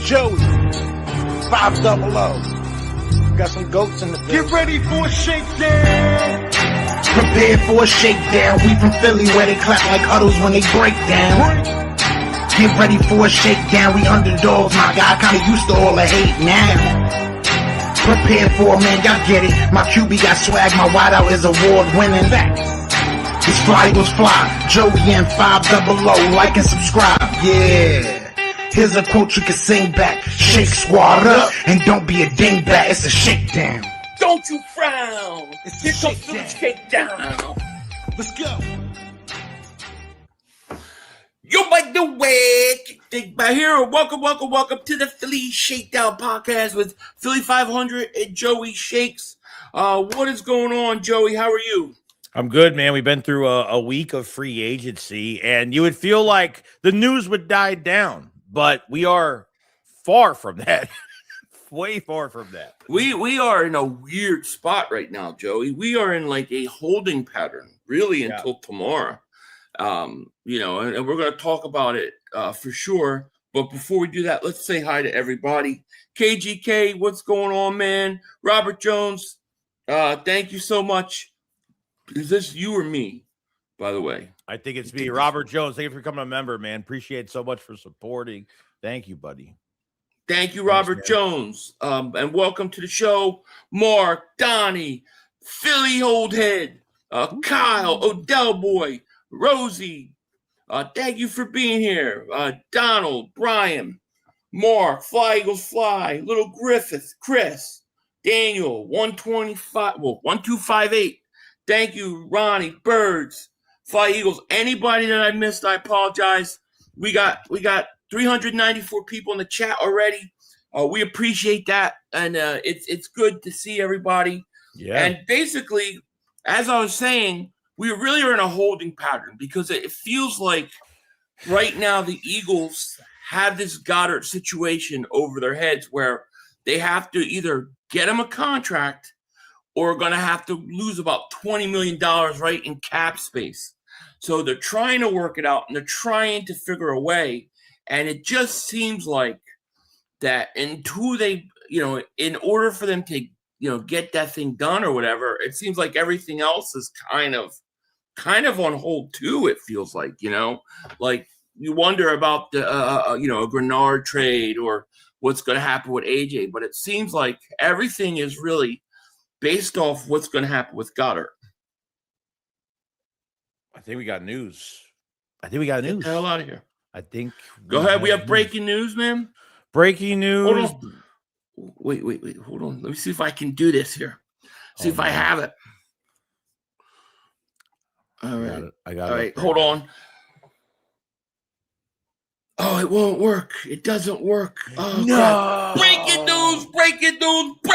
Joey, 500. Got some goats in the building. Get ready for a shakedown. Prepare for a shakedown. We from Philly where they clap like huddles when they break down. Get ready for a shakedown. We underdogs, my guy. Kinda used to all the hate now. Prepare for it, man. Y'all get it. My QB got swag. My wideout is award winning. His fly was fly. Joey and 500. Like and subscribe. Yeah. Here's a quote you can sing back. Shake squad up and don't be a dingbat. It's a shakedown. Don't you frown. It's Here a comes the shakedown. Let's go. You like the way Dingbat here. Welcome to the Philly Shakedown Podcast with Philly 500 and Joeyshakes. What is going on, Joey? How are you? I'm good, man. We've been through a week of free agency, and you would feel like the news would die down, but we are far from that. Way far from that. We are in a weird spot right now, Joey. We are in like a holding pattern, really, until tomorrow. And we're going to talk about it for sure. But before we do that, let's say hi to everybody. KGK, what's going on, man? Robert Jones, thank you so much. Is this you or me, by the way? I think it's me, Robert Jones. Thank you for becoming a member, man. Appreciate so much for supporting. Thank you, buddy. Thank you, Robert Jones. And welcome to the show, Mark, Donnie, Philly Oldhead, Kyle, Odell Boy, Rosie. Thank you for being here. Donald, Brian, Mark, Fly Eagles Fly, Little Griffith, Chris, Daniel, 1258. Thank you, Ronnie, Birds, Fly Eagles. Anybody that I missed, I apologize. We got 394 people in the chat already. We appreciate that, and it's good to see everybody. Yeah. And basically, as I was saying, we really are in a holding pattern because it feels like right now the Eagles have this Goedert situation over their heads where they have to either get him a contract or are going to have to lose about $20 million right in cap space. So they're trying to work it out, and they're trying to figure a way. And it just seems like that until they, in order for them to, get that thing done or whatever, it seems like everything else is kind of on hold too. It feels like, like you wonder about the, a Greenard trade or what's going to happen with AJ. But it seems like everything is really based off what's going to happen with Goedert. I think we got news. Get the hell out of here. I think. Go ahead. We have breaking news, man. Breaking news. Hold on. Wait. Hold on. Let me see if I can do this here. See if I have it. All right. I got it. All right. Hold on. Oh, it won't work. It doesn't work. Oh, no. God. Breaking news. Breaking motor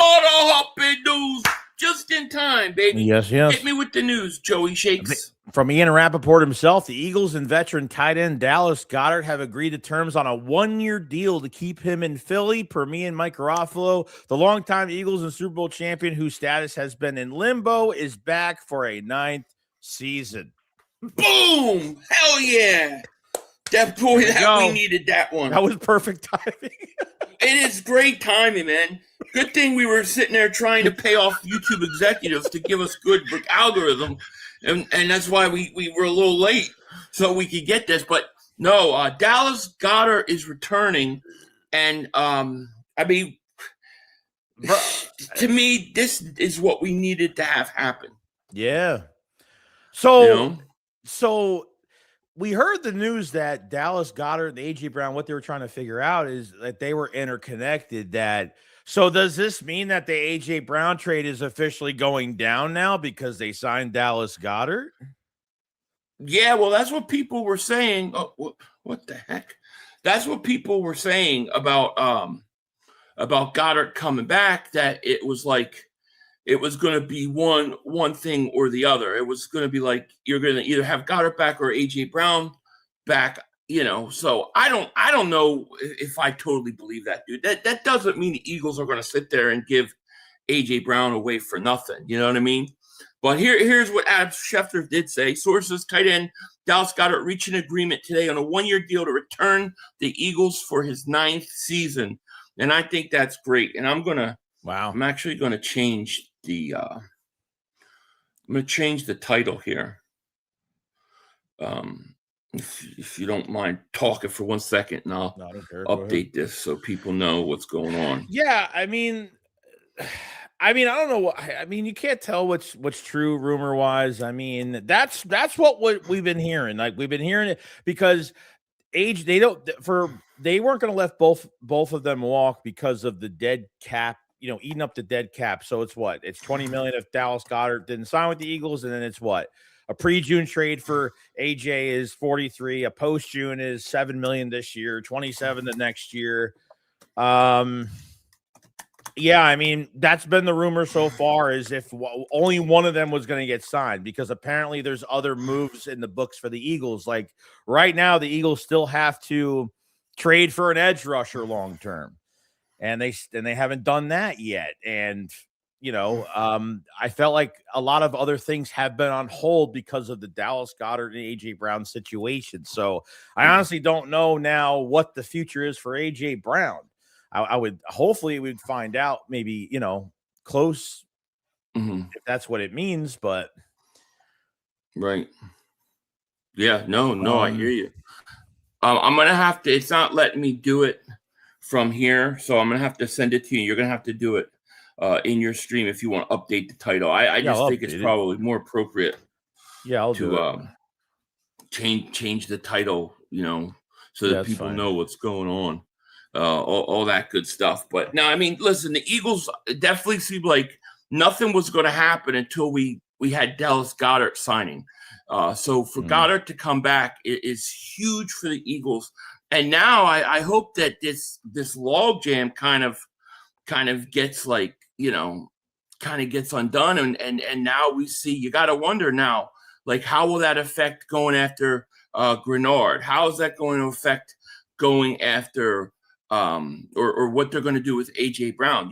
hopping news. Just in time, baby. Yes. Hit me with the news, Joeyshakes. From Ian Rappaport himself, the Eagles and veteran tight end Dallas Goedert have agreed to terms on a one-year deal to keep him in Philly. Per me and Mike Garafolo, the longtime Eagles and Super Bowl champion whose status has been in limbo is back for a 9th season. Boom! Hell yeah! We needed that one. That was perfect timing. It is great timing, man. Good thing we were sitting there trying to pay off YouTube executives to give us good algorithm, and that's why we were a little late so we could get this. But no, Dallas Goedert is returning, and to me, this is what we needed to have happen. Yeah. So we heard the news that Dallas Goedert and AJ Brown, what they were trying to figure out is that they were interconnected. So does this mean that the AJ Brown trade is officially going down now because they signed Dallas Goedert? Yeah, well, that's what people were saying. Oh, what the heck? That's what people were saying about Goedert coming back, that it was like it was going to be one thing or the other. It was going to be like you're going to either have Goedert back or AJ Brown back, So I don't know if I totally believe that, dude. That doesn't mean the Eagles are going to sit there and give AJ Brown away for nothing. You know what I mean? But here's what Adam Schefter did say. Sources, tight end Dallas Goedert reached an agreement today on a 1-year deal to return the Eagles for his 9th season. And I think that's great. And I'm actually going to change the title here. If you don't mind talking for 1 second, and I'll update this so people know what's going on. Yeah, I mean, I don't know. You can't tell what's true rumor wise. I mean, that's what we've been hearing. Like we've been hearing it because they weren't going to let both of them walk because of the dead cap. Eating up the dead cap. So it's $20 million if Dallas Goedert didn't sign with the Eagles, and then it's a pre-June trade for AJ is 43. A post-June is $7 million this year, 27 the next year. Yeah, I mean, that's been the rumor so far, is if only one of them was going to get signed, because apparently there's other moves in the books for the Eagles. Like right now, the Eagles still have to trade for an edge rusher long term, and they haven't done that yet. And I felt like a lot of other things have been on hold because of the Dallas Goedert and AJ Brown situation. So I honestly don't know now what the future is for AJ Brown. Hopefully we'd find out maybe, close, if that's what it means, but. Right. Yeah, no, I hear you. I'm going to have to, it's not letting me do it from here. So I'm going to have to send it to you. You're going to have to do it in your stream if you want to update the title. I just think it's probably more appropriate. Yeah, I'll do it. Change the title, so that people know what's going on. All that good stuff. But now, I mean, listen, the Eagles definitely seemed like nothing was going to happen until we had Dallas Goedert signing. So for Goedert to come back is huge for the Eagles. And now I hope that this logjam kind of gets gets undone. And now we see, you got to wonder now, like, how will that affect going after Greenard? How is that going to affect going after or what they're going to do with AJ Brown?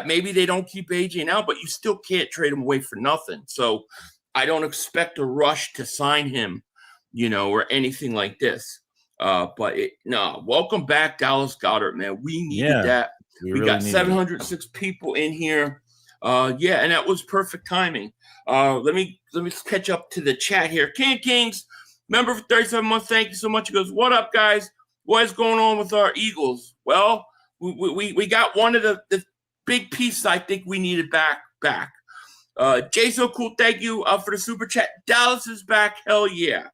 Maybe they don't keep AJ now, but you still can't trade him away for nothing. So I don't expect a rush to sign him, or anything like this. But welcome back, Dallas Goedert, man. We needed that. We got 706 people in here. And that was perfect timing. Let me catch up to the chat here. Kings, member for 37 months. Thank you so much. He goes, "What up, guys? What is going on with our Eagles?" Well, we got one of the big pieces I think we needed back. Jay, so cool. Thank you for the super chat. Dallas is back. Hell yeah.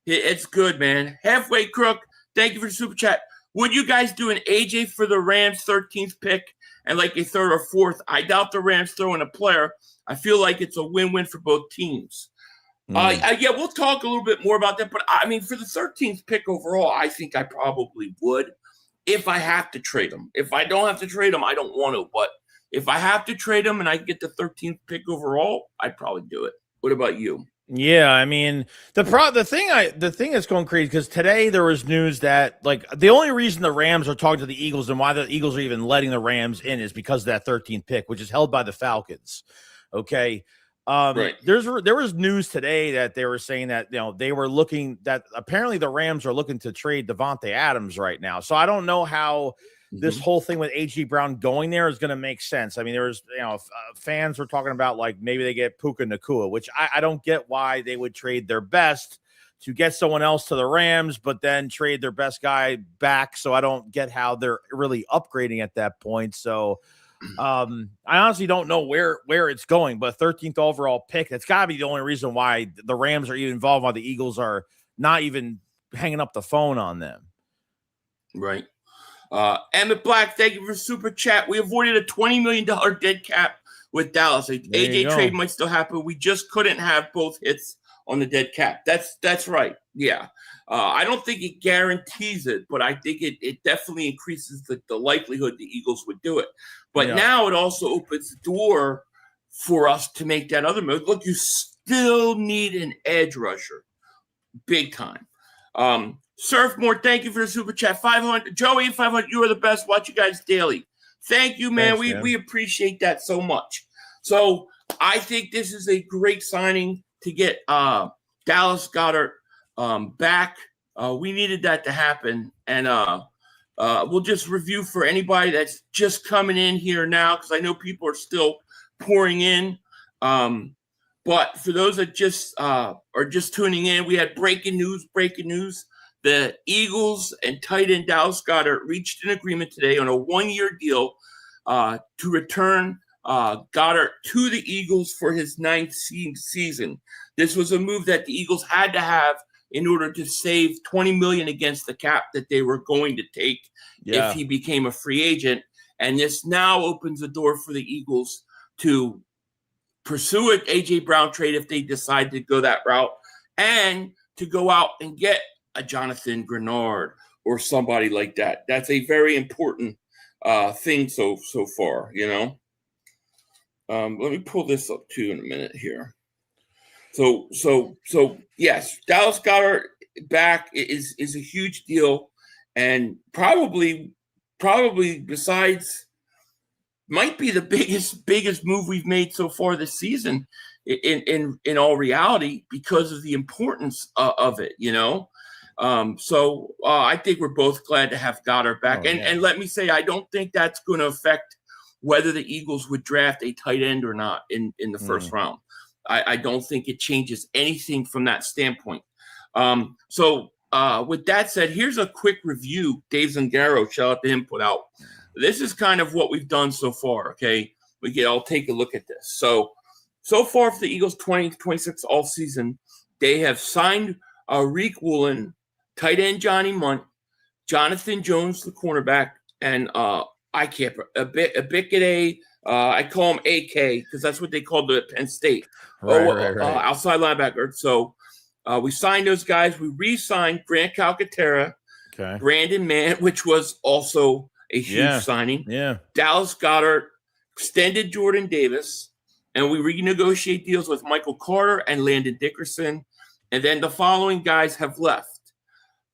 It's good, man. Halfway Crook, thank you for the super chat. Would you guys do an AJ for the Rams 13th pick and like a third or fourth? I doubt the Rams throw in a player. I feel like it's a win-win for both teams. We'll talk a little bit more about that. But, I mean, for the 13th pick overall, I think I probably would if I have to trade them. If I don't have to trade them, I don't want to. But if I have to trade them and I get the 13th pick overall, I'd probably do it. What about you? Yeah, I mean, the thing that's going crazy, because today there was news that, like, the only reason the Rams are talking to the Eagles and why the Eagles are even letting the Rams in is because of that 13th pick, which is held by the Falcons. Okay. Right. There was news today that they were saying that, they were looking, that apparently the Rams are looking to trade Devontae Adams right now. So I don't know how this whole thing with AJ Brown going there is going to make sense. I mean, there was, fans were talking about, like, maybe they get Puka Nacua, which I don't get why they would trade their best to get someone else to the Rams, but then trade their best guy back. So I don't get how they're really upgrading at that point. So I honestly don't know where it's going, but 13th overall pick, that's got to be the only reason why the Rams are even involved, why the Eagles are not even hanging up the phone on them. Right. Emmett Black, thank you for super chat. We avoided a $20 million dead cap with Dallas. AJ trade might still happen. We just couldn't have both hits on the dead cap. That's right. Yeah. I don't think it guarantees it, but I think it definitely increases the likelihood the Eagles would do it. But now it also opens the door for us to make that other move. Look, you still need an edge rusher. Big time. Surfmore, thank you for the super chat. 500. Joey, 500. You are the best. Watch you guys daily. Thank you, man. Thanks, man. We appreciate that so much. So I think this is a great signing to get Dallas Goedert back. We needed that to happen. And we'll just review for anybody that's just coming in here now, because I know people are still pouring in. But for those that just are just tuning in, we had breaking news. The Eagles and tight end Dallas Goedert reached an agreement today on a 1-year deal to return Goedert to the Eagles for his 9th season. This was a move that the Eagles had to have in order to save $20 million against the cap that they were going to take if he became a free agent. And this now opens the door for the Eagles to pursue an A.J. Brown trade if they decide to go that route, and to go out and get a Jonathan Greenard or somebody like that. That's a very important thing so far, you know. Let me pull this up too in a minute here. So yes, Dallas Goedert back is a huge deal, and probably besides, might be the biggest move we've made so far this season in all reality, because of the importance of it, you know. I think we're both glad to have Goedert back. And let me say, I don't think that's going to affect whether the Eagles would draft a tight end or not in the first round. I don't think it changes anything from that standpoint. With that said, here's a quick review Dave Zangaro, shout out to him, put out. This is kind of what we've done so far, okay? I'll take a look at this. So far for the Eagles 2026 all season, they have signed Reek Woolen, tight end Johnny Munt, Jonathan Jones, the cornerback, and I can't Abikade. I call him AK because that's what they called the Penn State right. Outside linebacker. So we signed those guys. We re-signed Grant Calcaterra, Brandon Mann, which was also a huge signing. Yeah, Dallas Goedert, extended Jordan Davis, and we renegotiate deals with Michael Carter and Landon Dickerson. And then the following guys have left: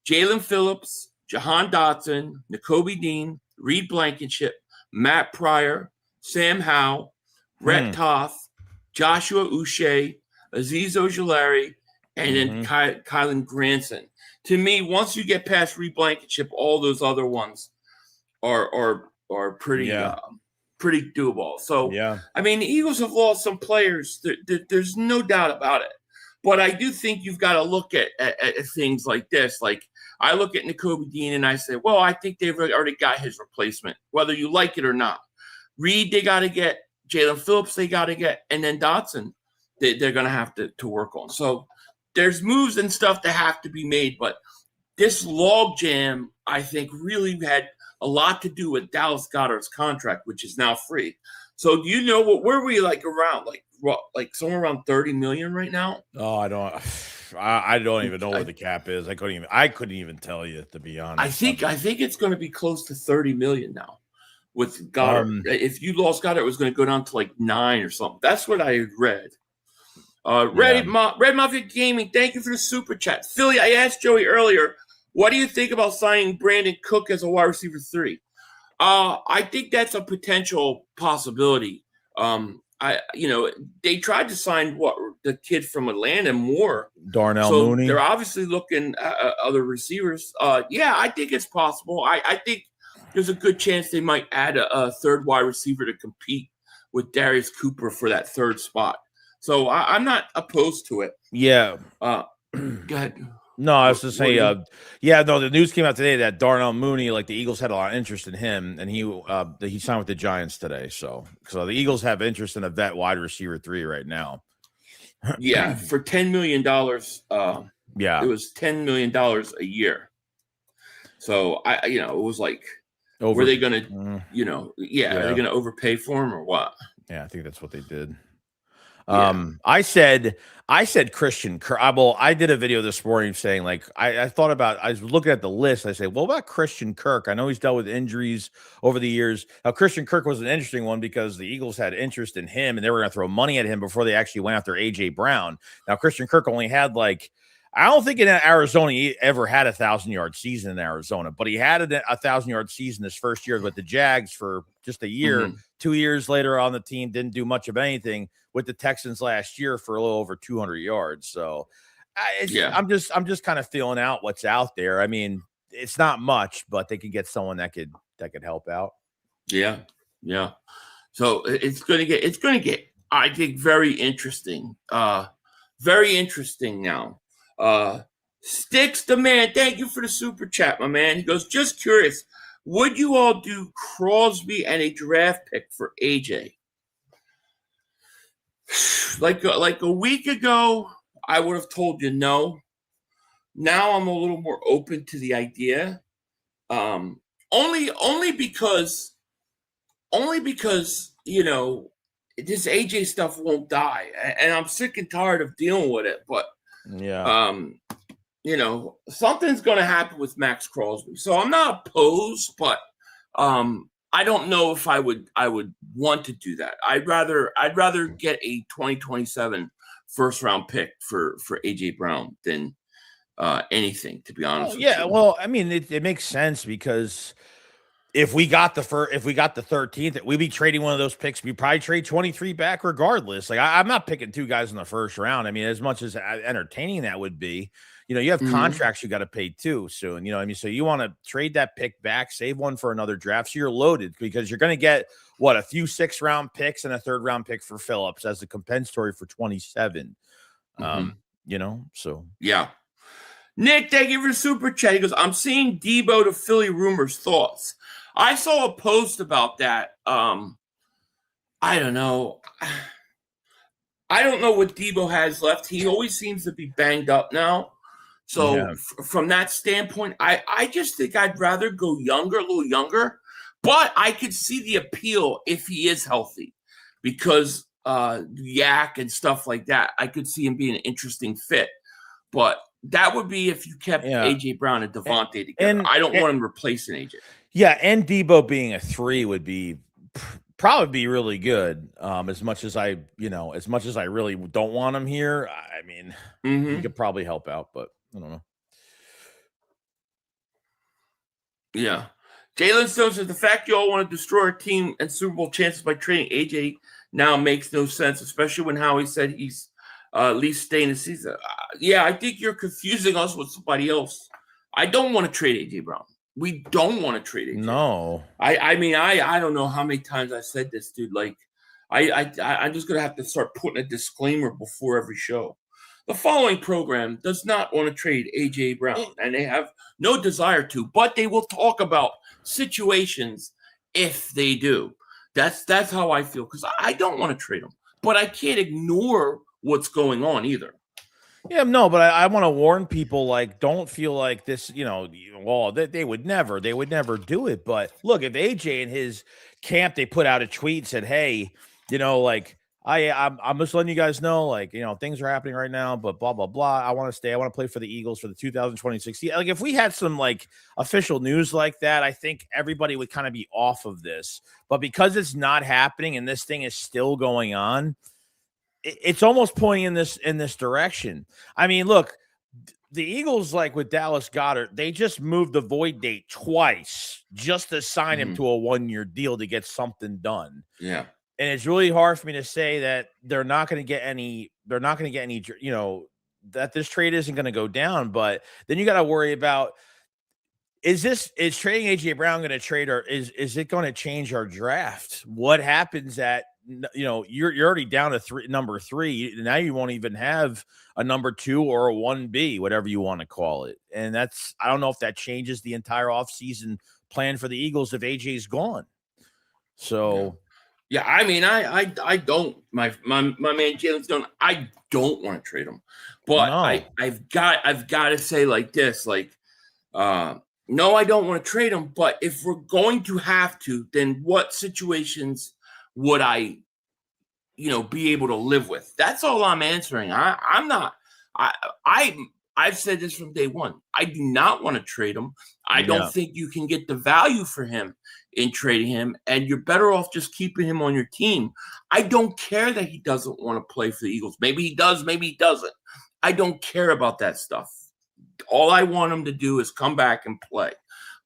Jalen Phillips, Jahan Dotson, Nakobe Dean, Reed Blankenship, Matt Pryor, Sam Howell, Brett Toth, Joshua Uche, Azeez Ojulari, and then Kylan Granson. To me, once you get past Reed Blankenship, all those other ones are pretty pretty doable. So I mean, the Eagles have lost some players. There's no doubt about it. But I do think you've got to look at things like this. Like, I look at Nakobe Dean and I say, well, I think they've already got his replacement, whether you like it or not. Reed, they got to get. Jalen Phillips, they got to get. And then Dotson, they're going to have to work on. So there's moves and stuff that have to be made. But this logjam, I think, really had a lot to do with Dallas Goedert's contract, which is now free. So do you know where we around like somewhere around $30 million right now? Oh, I don't even know what the cap is. I couldn't even tell you, to be honest. I think it's going to be close to $30 million now with Goedert. If you lost Goedert, it was going to go down to like 9 or something. That's what I had read. Red Mafia Gaming, thank you for the super chat. Philly, I asked Joey earlier, what do you think about signing Brandon Cook as a wide receiver 3? I think that's a potential possibility. They tried to sign the kid from Atlanta, Moore. Darnell Mooney. They're obviously looking at other receivers. I think it's possible. I think there's a good chance they might add a third wide receiver to compete with Darius Cooper for that third spot. So I'm not opposed to it. Yeah. Go ahead. No, I was just saying, the news came out today that Darnell Mooney, like the Eagles had a lot of interest in him, and he signed with the Giants today. So the Eagles have interest in a vet wide receiver 3 right now. Yeah, for $10 million. It was $10 million a year. So it was like, were they going to, are they going to overpay for him or what? Yeah, I think that's what they did. I said Christian Kirk. I did a video this morning saying, like, I was looking at the list. I say, what about Christian Kirk? I know he's dealt with injuries over the years. Now, Christian Kirk was an interesting one because the Eagles had interest in him and they were going to throw money at him before they actually went after A.J. Brown. Now, Christian Kirk only had I don't think in Arizona he ever had a 1,000-yard season in Arizona, but he had a 1,000-yard season his first year with the Jags for just a year 2 years later on the team, didn't do much of anything with the Texans last year for a little over 200 yards. So I'm just kind of feeling out what's out there. I mean, it's not much, but they could get someone that could help out. Yeah. Yeah. So it's going to get, I think, very interesting. Very interesting now. Sticks the man. Thank you for the super chat, my man. He goes, just curious, would you all do Crosby and a draft pick for AJ? Like a week ago, I would have told you no. Now I'm a little more open to the idea. Only because you know, this AJ stuff won't die, and I'm sick and tired of dealing with it. But you know, something's going to happen with Max Crosby, so I'm not opposed, but I don't know if I would want to do that. I'd rather get a 2027 first round pick for AJ Brown than anything, to be honest. With you. Well, I mean, it makes sense because if we got the 13th, we'd be trading one of those picks. We'd probably trade 23 back regardless. Like I'm not picking two guys in the first round. I mean, as much as entertaining that would be, you know, you have contracts you got to pay too soon. You know what I mean? So you want to trade that pick back, save one for another draft. So you're loaded because you're going to get a few 6th round picks and a 3rd round pick for Phillips as a compensatory for 27. You know, so yeah. Nick, thank you for the super chat. He goes, I'm seeing Debo to Philly rumors. Thoughts? I saw a post about that. I don't know. I don't know what Debo has left. He always seems to be banged up now. So from that standpoint, I just think I'd rather go younger, a little younger. But I could see the appeal if he is healthy because yak and stuff like that. I could see him being an interesting fit. But that would be if you kept AJ Brown and Devontae together. I don't want him replacing AJ. Yeah, and Debo being a 3 would be probably be really good. As much as I really don't want him here, I mean, he could probably help out, but I don't know. Yeah. Jalen Stone says the fact you all want to destroy our team and Super Bowl chances by trading AJ now makes no sense, especially when Howie said he's at least staying the season. I think you're confusing us with somebody else. I don't want to trade AJ Brown. We don't want to trade AJ. No. I mean, I don't know how many times I said this, dude. Like, I'm just gonna have to start putting a disclaimer before every show. The following program does not want to trade AJ Brown, and they have no desire to, but they will talk about situations if they do. That's how I feel, because I don't want to trade him, but I can't ignore what's going on either. Yeah, no, but I want to warn people, like, don't feel like this, you know, well, they would never do it. But look, if AJ in his camp, they put out a tweet, said, hey, you know, like, I'm just letting you guys know, like, you know, things are happening right now, but blah, blah, blah. I want to stay. I want to play for the Eagles for the 2026 season. Like, if we had some, like, official news like that, I think everybody would kind of be off of this. But because it's not happening and this thing is still going on, it's almost pointing in this direction. I mean, look, the Eagles, like with Dallas Goedert, they just moved the void date twice just to sign him to a 1-year deal to get something done. Yeah. And it's really hard for me to say that they're not going to get any, you know, that this trade isn't going to go down. But then you got to worry about, is trading AJ Brown going to trade, or is it going to change our draft? What happens at, you know, you're already down to number 3. Now you won't even have a number 2 or a 1B, whatever you want to call it. And I don't know if that changes the entire offseason plan for the Eagles if AJ's gone. So, yeah, I mean, I don't, my man Jalen Stone, I don't want to trade him, but no. I've got to say like this, like, no, I don't want to trade him, but if we're going to have to, then what situations would I, you know, be able to live with? That's all I'm answering. I've said this from day one. I do not want to trade him. I don't think you can get the value for him in trading him, and you're better off just keeping him on your team. I don't care that he doesn't want to play for the Eagles. Maybe he does, maybe he doesn't. I don't care about that stuff. All I want him to do is come back and play.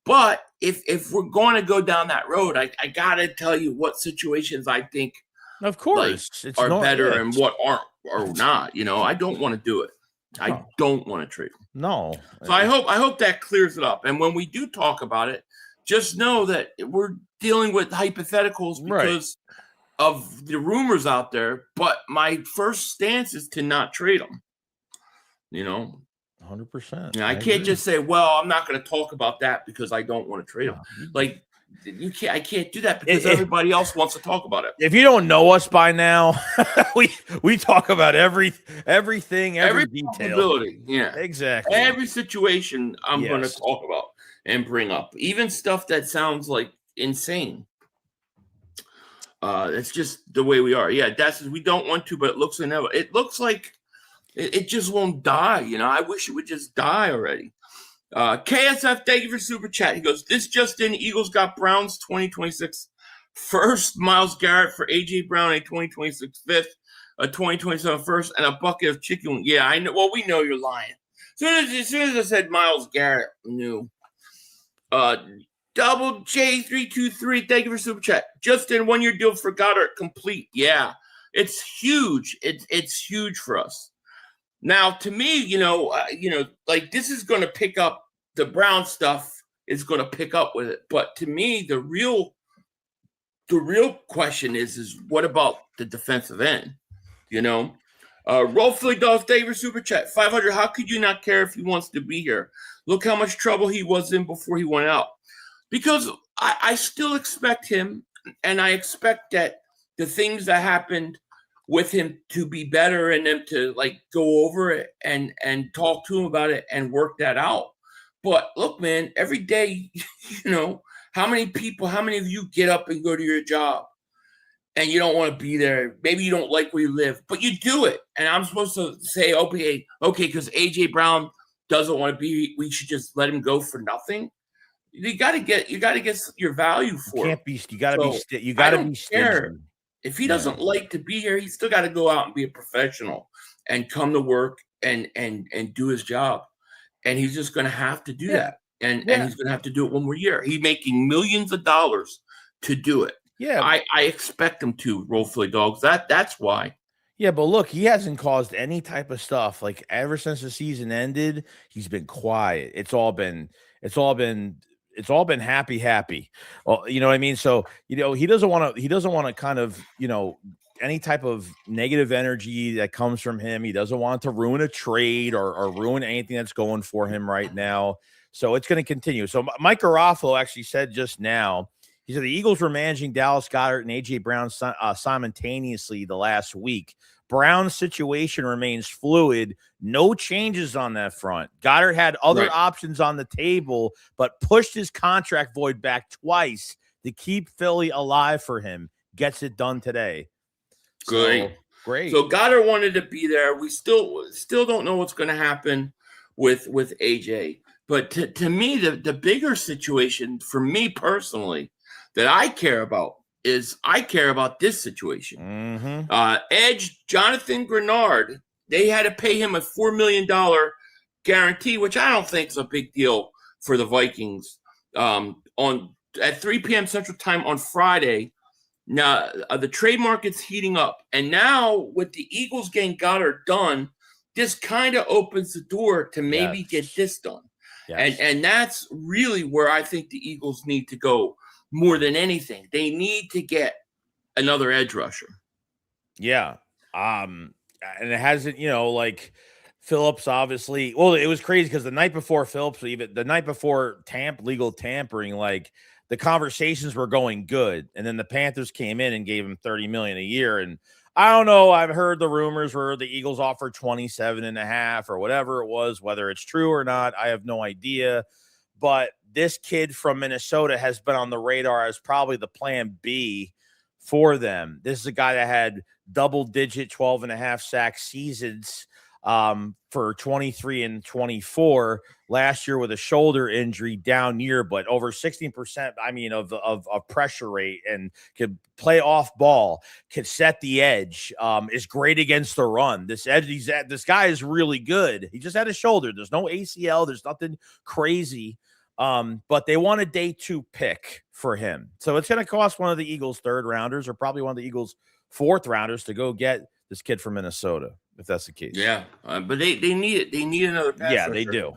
But if we're going to go down that road, I got to tell you what situations I think, of course, are better and what aren't or not. I don't want to do it. I don't want to trade them. No. So I hope that clears it up. And when we do talk about it, just know that we're dealing with hypotheticals because of the rumors out there. But my first stance is to not trade them. 100%. I can't just say, well, I'm not going to talk about that because I don't want to trade them. Like, I can't do that because everybody else wants to talk about it. If you don't know us by now, we talk about everything, every detail. Yeah, exactly. Every situation I'm going to talk about and bring up, even stuff that sounds like insane. It's just the way we are. Yeah, we don't want to, but it looks inevitable. It looks like it just won't die. I wish it would just die already. KSF, thank you for super chat. He goes, this just in, Eagles got Browns 2026 first, Myles Garrett for AJ Brown, a 2026 fifth, a 2027 first, and a bucket of chicken. Yeah, I know. Well, we know you're lying. As soon as I said Myles Garrett, knew. Double J323, thank you for super chat. Just in, 1 year deal for Goedert complete. Yeah, it's huge. It's huge for us. Now, to me, like this is going to pick up the Brown stuff is going to pick up with it. But to me, the real question is what about the defensive end? Roll Philly Dogs, thank you for super chat. 500. How could you not care if he wants to be here? Look how much trouble he was in before he went out. Because I still expect him, and I expect that the things that happened with him to be better and them to like go over it and talk to him about it and work that out. But look, man, every day, how many of you get up and go to your job and you don't want to be there? Maybe you don't like where you live, but you do it. And I'm supposed to say, okay, because AJ Brown doesn't want to be, we should just let him go for nothing. You got to get your value for it. You got to be scared. If he doesn't like to be here, he's still got to go out and be a professional and come to work and do his job. And he's just going to have to do that. And he's going to have to do it 1 more year. He's making millions of dollars to do it. Yeah. I expect him to, Roll Philly Dogs. That's why. Yeah, but look, he hasn't caused any type of stuff. Like ever since the season ended, he's been quiet. It's all been happy. Well, you know what I mean? So, he doesn't want to kind of, any type of negative energy that comes from him. He doesn't want to ruin a trade or ruin anything that's going for him right now. So it's going to continue. So Mike Garafolo actually said just now, he said the Eagles were managing Dallas Goedert and AJ Brown simultaneously the last week. Brown's situation remains fluid. No changes on that front. Goedert had other options on the table, but pushed his contract void back twice to keep Philly alive for him. Gets it done today. Great. So, great. So Goedert wanted to be there. We still don't know what's going to happen with AJ. But to me, the bigger situation for me personally that I care about is I care about this situation. Mm-hmm. Edge, Jonathan Greenard, they had to pay him a $4 million guarantee, which I don't think is a big deal for the Vikings. At 3 p.m. Central Time on Friday. Now, the trade market's heating up. And now with the Eagles getting Goedert done, this kind of opens the door to maybe get this done. Yes. And that's really where I think the Eagles need to go more than anything. They need to get another edge rusher. Yeah. And it hasn't, like Phillips obviously, well, it was crazy because the night before Phillips, even the night before legal tampering, like the conversations were going good. And then the Panthers came in and gave him $30 million a year. And I don't know. I've heard the rumors where the Eagles offered 27.5 or whatever it was, whether it's true or not. I have no idea. But this kid from Minnesota has been on the radar as probably the plan B for them. This is a guy that had double-digit 12.5 sack seasons for 23 and 24 last year with a shoulder injury down year, but over 16%, of pressure rate, and could play off ball, could set the edge, is great against the run. This guy is really good. He just had a shoulder. There's no ACL. There's nothing crazy. But they want a day 2 pick for him. So it's going to cost one of the Eagles' 3rd rounders or probably one of the Eagles' 4th rounders to go get this kid from Minnesota, if that's the case. Yeah, but they need it. They need another pass Yeah, rusher. they do.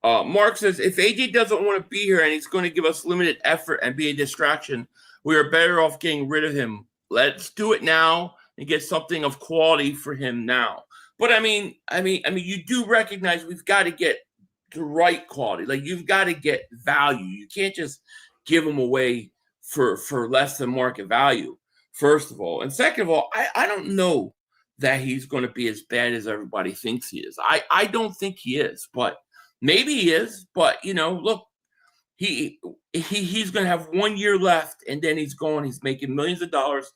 Mark says, if AJ doesn't want to be here and he's going to give us limited effort and be a distraction, we are better off getting rid of him. Let's do it now and get something of quality for him now. But I mean, you do recognize we've got to get the right quality. Like, you've got to get value. You can't just give him away for less than market value, first of all. And second of all, I don't know that he's going to be as bad as everybody thinks he is. I don't think he is, but maybe he is. But, look, he's going to have 1 year left, and then he's going. He's making millions of dollars.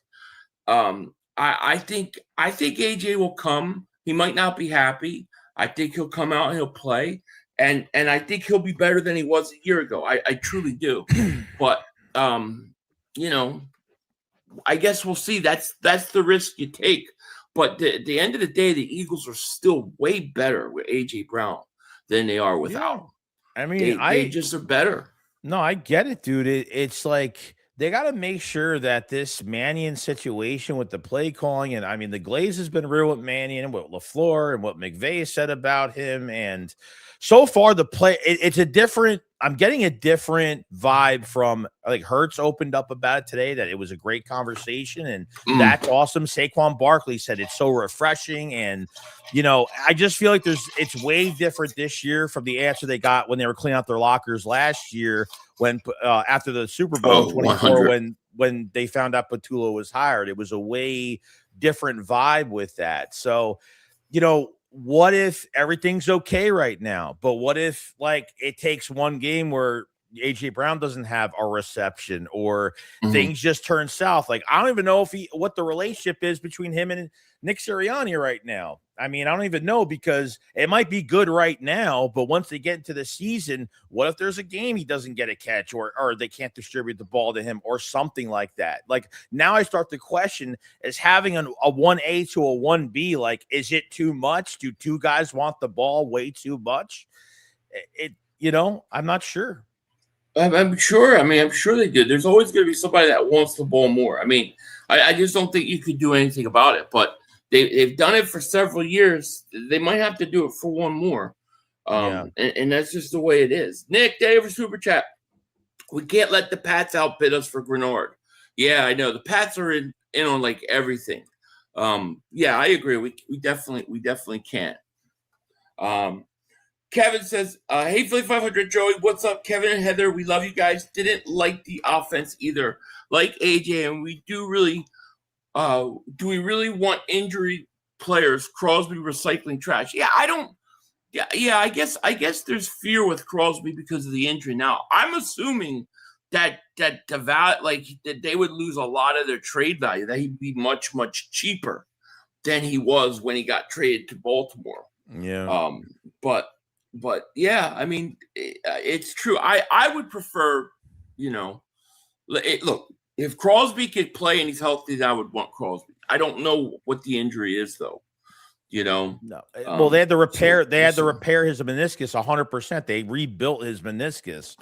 I think AJ will come. He might not be happy. I think he'll come out and he'll play. And I think he'll be better than he was a year ago. I truly do. But, I guess we'll see. That's the risk you take. But at the end of the day, the Eagles are still way better with A.J. Brown than they are without him. I mean, they just are better. No, I get it, dude. It's like they got to make sure that this Mannion situation with the play calling, and I mean, the Glaze has been real with Mannion and what LaFleur and what McVay said about him. And so far, the play, it's a different, I'm getting a different vibe from, like, Hurts opened up about it today, that it was a great conversation, and that's awesome. Saquon Barkley said it's so refreshing. And, I just feel like it's way different this year from the answer they got when they were cleaning out their lockers last year, when after the Super Bowl 24, when they found out Patullo was hired. It was a way different vibe with that. So, what if everything's okay right now? But what if, like, it takes one game where AJ Brown doesn't have a reception, or things just turn south? Like, I don't even know what the relationship is between him and Nick Sirianni right now. I mean, I don't even know, because it might be good right now, but once they get into the season, what if there's a game he doesn't get a catch, or they can't distribute the ball to him, or something like that? Like, now I start to question, is having a 1A to a 1B, like, is it too much? Do two guys want the ball way too much? I'm not sure. I'm sure. I mean, I'm sure they do. There's always going to be somebody that wants the ball more. I mean, I just don't think you could do anything about it. But they've done it for several years. They might have to do it for one more. And that's just the way it is. Nick, day over Super Chat. We can't let the Pats outbid us for Greenard. Yeah, I know. The Pats are in on, like, everything. Yeah, I agree. We definitely can't. Kevin says, hey, Philly 500, Joey, what's up? Kevin and Heather, we love you guys. Didn't like the offense either. Like AJ, and we do we really want injury players? Crosby recycling trash. Yeah, I don't. Yeah, I guess there's fear with Crosby because of the injury. Now, I'm assuming that the value, like, that they would lose a lot of their trade value, that he'd be much, much cheaper than he was when he got traded to Baltimore. Yeah. But yeah, I mean, it's true. I would prefer, look, if Crosby could play and he's healthy, I would want Crosby. I don't know what the injury is, though. No. Well, they had to repair. They had to repair his meniscus 100%. They rebuilt his meniscus.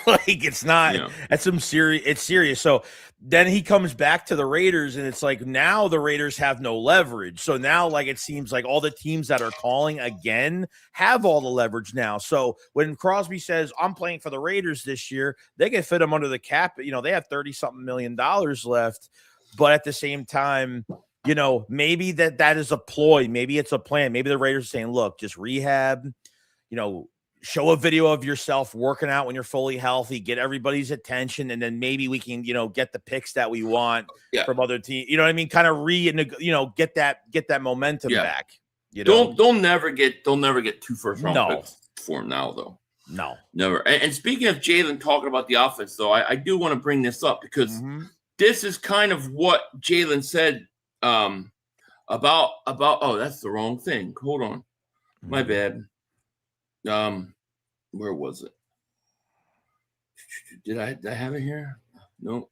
Like, it's not. That's some serious. It's serious. So then he comes back to the Raiders, and it's like, now the Raiders have no leverage. So now, like, it seems like all the teams that are calling again have all the leverage now. So when Crosby says, I'm playing for the Raiders this year, they can fit him under the cap. They have $30-something million left, but at the same time, maybe that is a ploy. Maybe it's a plan. Maybe the Raiders are saying, look, just rehab, show a video of yourself working out when you're fully healthy, get everybody's attention, and then maybe we can, get the picks that we want from other teams. You know what I mean? Kind of get that momentum back. They'll never get 2 first-round picks for him now, though. No. Never. And speaking of Jalen talking about the offense, though, I do want to bring this up, because this is kind of what Jalen said about that's the wrong thing. Hold on. My bad. Where was it? Did I have it here? No.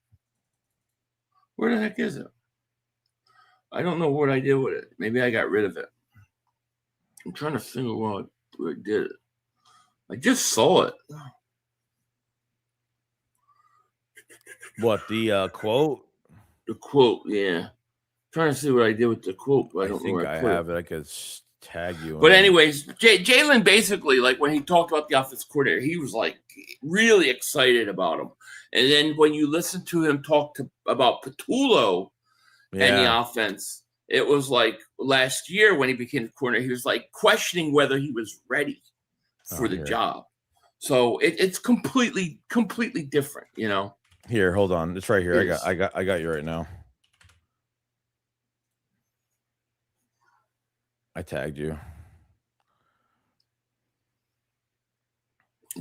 Where the heck is it? I don't know what I did with it. Maybe I got rid of it. I'm trying to figure out where I did it. I just saw it. What, the quote? The quote, yeah. I'm trying to see what I did with the quote, but I don't know think where I put have it. I could tag you. But anyways, Jalen basically, like when he talked about the offensive coordinator, he was like really excited about him. And then when you listen to him talk about Patullo and the offense, it was like last year when he became the coordinator, he was like questioning whether he was ready for the job. So it's completely different, you know. Here, hold on. It's right here. I got you right now. I tagged you.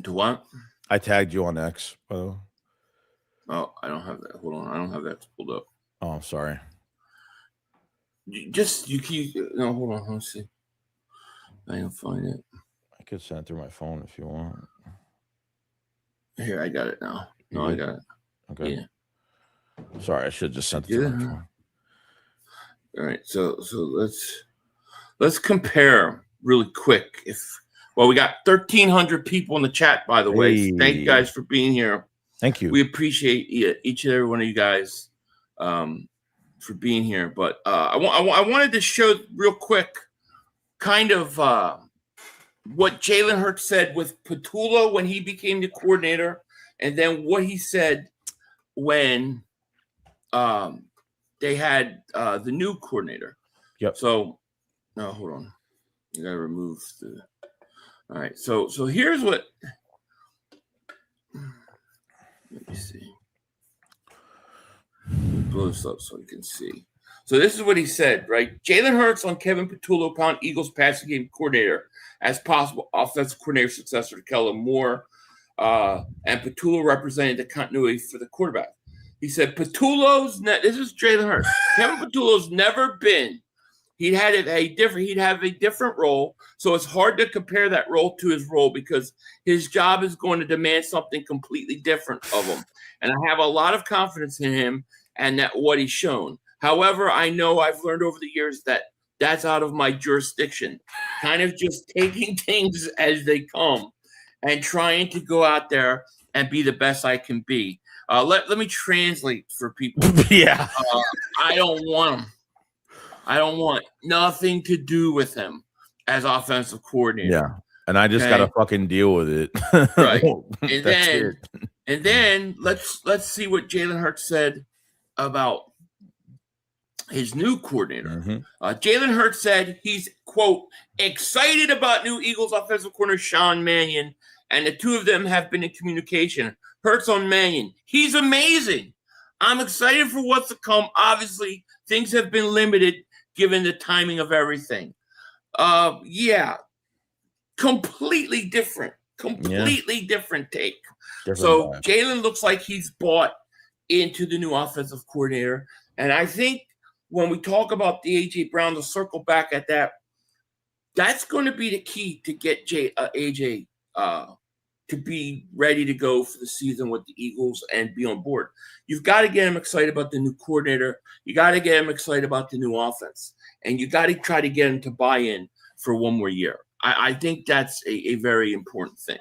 To what? I tagged you on X. Oh, I don't have that. Hold on. I don't have that pulled up. Oh, I'm sorry. You keep. No, hold on. Let's see. I can find it. I could send it through my phone if you want. Here, I got it now. No, I got it. Okay. Yeah. Sorry, I should just sent it through my phone. All right. So let's compare really quick. We got 1,300 people in the chat, by the way. So thank you guys for being here. Thank you. We appreciate each and every one of you guys for being here. But I wanted to show real quick kind of what Jalen Hurts said with Patullo when he became the coordinator, and then what he said when they had the new coordinator. Yep. So, no, hold on. You got to remove the... All right, so here's what. Let me see. Blow this up so you can see. So this is what he said, right? Jalen Hurts on Kevin Patullo upon Eagles passing game coordinator as possible offensive coordinator successor to Kellen Moore, and Patullo represented the continuity for the quarterback. He said this is Jalen Hurts. Kevin Patullo's never been. He'd have a different role, so it's hard to compare that role to his role because his job is going to demand something completely different of him. And I have a lot of confidence in him and that what he's shown. However, I know I've learned over the years that that's out of my jurisdiction. Kind of just taking things as they come and trying to go out there and be the best I can be. Let me translate for people. Yeah. I don't want him. I don't want nothing to do with him as offensive coordinator. Yeah. And I just got to fucking deal with it. Right. And then let's see what Jalen Hurts said about his new coordinator. Mm-hmm. Jalen Hurts said he's, quote, excited about new Eagles offensive coordinator Sean Mannion, and the two of them have been in communication. Hurts on Mannion. He's amazing. I'm excited for what's to come. Obviously, things have been limited given the timing of everything. Yeah. Completely different take. So Jalen looks like he's bought into the new offensive coordinator. And I think when we talk about the A.J. Brown, to circle back at that, that's going to be the key to get A.J. To be ready to go for the season with the Eagles and be on board. You've got to get him excited about the new coordinator. You got to get him excited about the new offense. And you got to try to get him to buy in for one more year. I think that's a very important thing.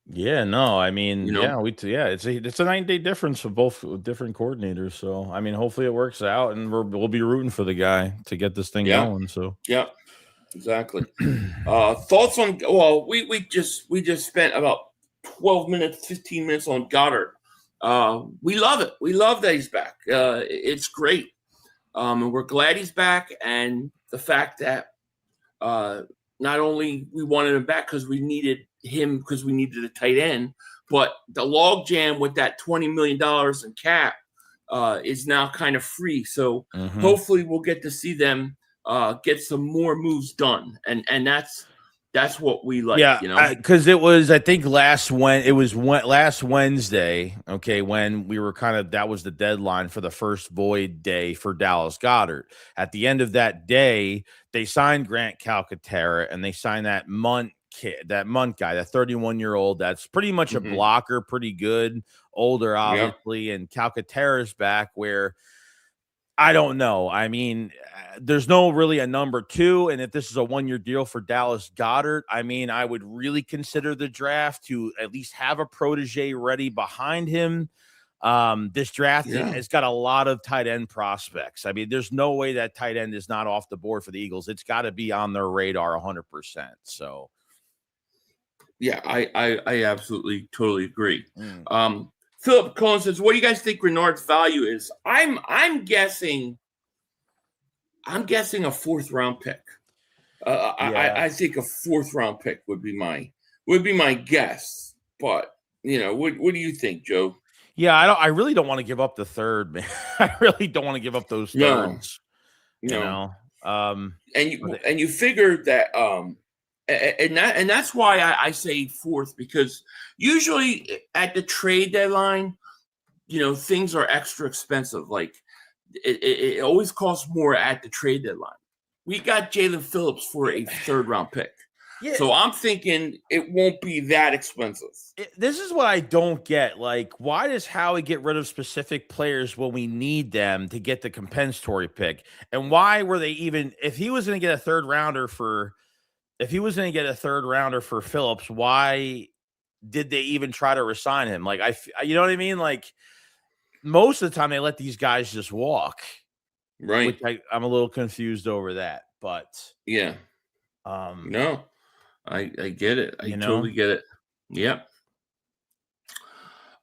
Yeah, no, I mean, You know? it's a 9-day difference for both different coordinators. So, I mean, hopefully it works out, and we'll be rooting for the guy to get this thing going. So, yeah, exactly. Thoughts on? Well, we just spent about 15 minutes on Goedert. We love it. We love that he's back. It's great. And we're glad he's back. And the fact that not only we wanted him back because we needed him because we needed a tight end, but the log jam with that $20 million in cap is now kind of free. So hopefully we'll get to see them get some more moves done. And that's what we like, yeah, you know, because it was, I think last Wednesday, okay, when we were that was the deadline for the first void day for Dallas Goedert. At the end of that day, they signed Grant Calcaterra and they signed that Munt guy, that 31-year-old. That's pretty much a blocker, pretty good, older, obviously. And Calcaterra's back where I don't know. I mean, there's no really a number 2. And if this is a 1-year deal for Dallas Goedert, I mean, I would really consider the draft to at least have a protege ready behind him. This draft has got a lot of tight end prospects. I mean, there's no way that tight end is not off the board for the Eagles. It's got to be on their radar 100%. So, yeah, I absolutely totally agree. Philip Cohen says, "What do you guys think Greenard's value is?" I'm guessing a fourth round pick. I think a fourth round pick would be my guess. But what do you think, Joe? Yeah, I really don't want to give up the third, man. I really don't want to give up those thirds. And you figure that and that's why I say fourth, because usually at the trade deadline, things are extra expensive. Like it always costs more at the trade deadline. We got Jalen Phillips for a third round pick. Yeah. So I'm thinking it won't be that expensive. This is what I don't get. Like, why does Howie get rid of specific players when we need them to get the compensatory pick? And why were they even, if he was going to get a third rounder for Phillips, why did they even try to resign him? Like, you know what I mean? Like, most of the time they let these guys just walk. Right. Which I'm a little confused over that, but yeah. No. I get it. I totally get it. Yep.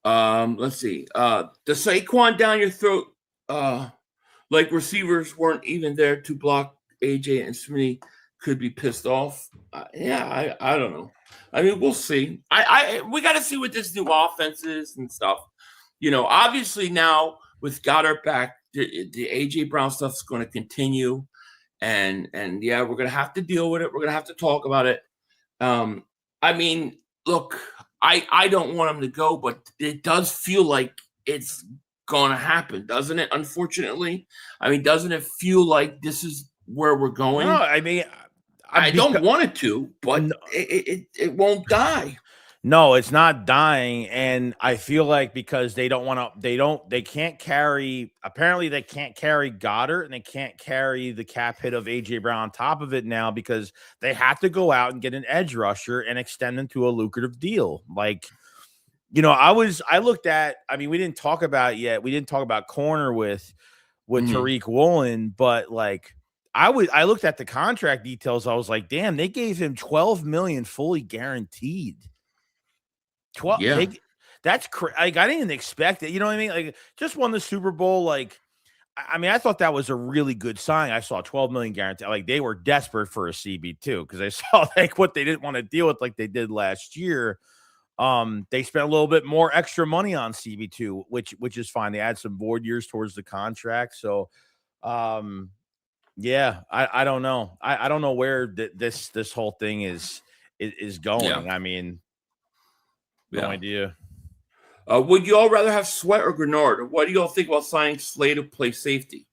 Let's see. The Saquon down your throat, like receivers weren't even there to block AJ and Smitty, could be pissed off. I don't know. I mean, we'll see. We got to see what this new offense is and stuff. Obviously now with Goedert back, the AJ Brown stuff is going to continue, and yeah, we're going to have to deal with it. We're going to have to talk about it. I mean, look, I don't want him to go, but it does feel like it's going to happen, doesn't it? Unfortunately, I mean, doesn't it feel like this is where we're going? No, I mean, I don't want it to, but it won't die. No, it's not dying, and I feel like because they can't carry Goedert, and they can't carry the cap hit of AJ Brown on top of it now, because they have to go out and get an edge rusher and extend them to a lucrative deal. Like, I looked at, I mean, we didn't talk about it yet. We didn't talk about corner with Tariq Woolen, but like I looked at the contract details. I was like, damn, they gave him $12 million fully guaranteed. 12, yeah. That's like, I didn't expect it. You know what I mean? Like, just won the Super Bowl. Like, I mean, I thought that was a really good sign. I saw 12 million guarantee. Like, they were desperate for a CB2, because I saw like what they didn't want to deal with, like they did last year. They spent a little bit more extra money on CB2, which is fine. They add some void years towards the contract. So, yeah, I don't know. I don't know where this whole thing is going. Yeah. I mean, no idea. Would you all rather have Sweat or Greenard? What do you all think about signing Slade to play safety?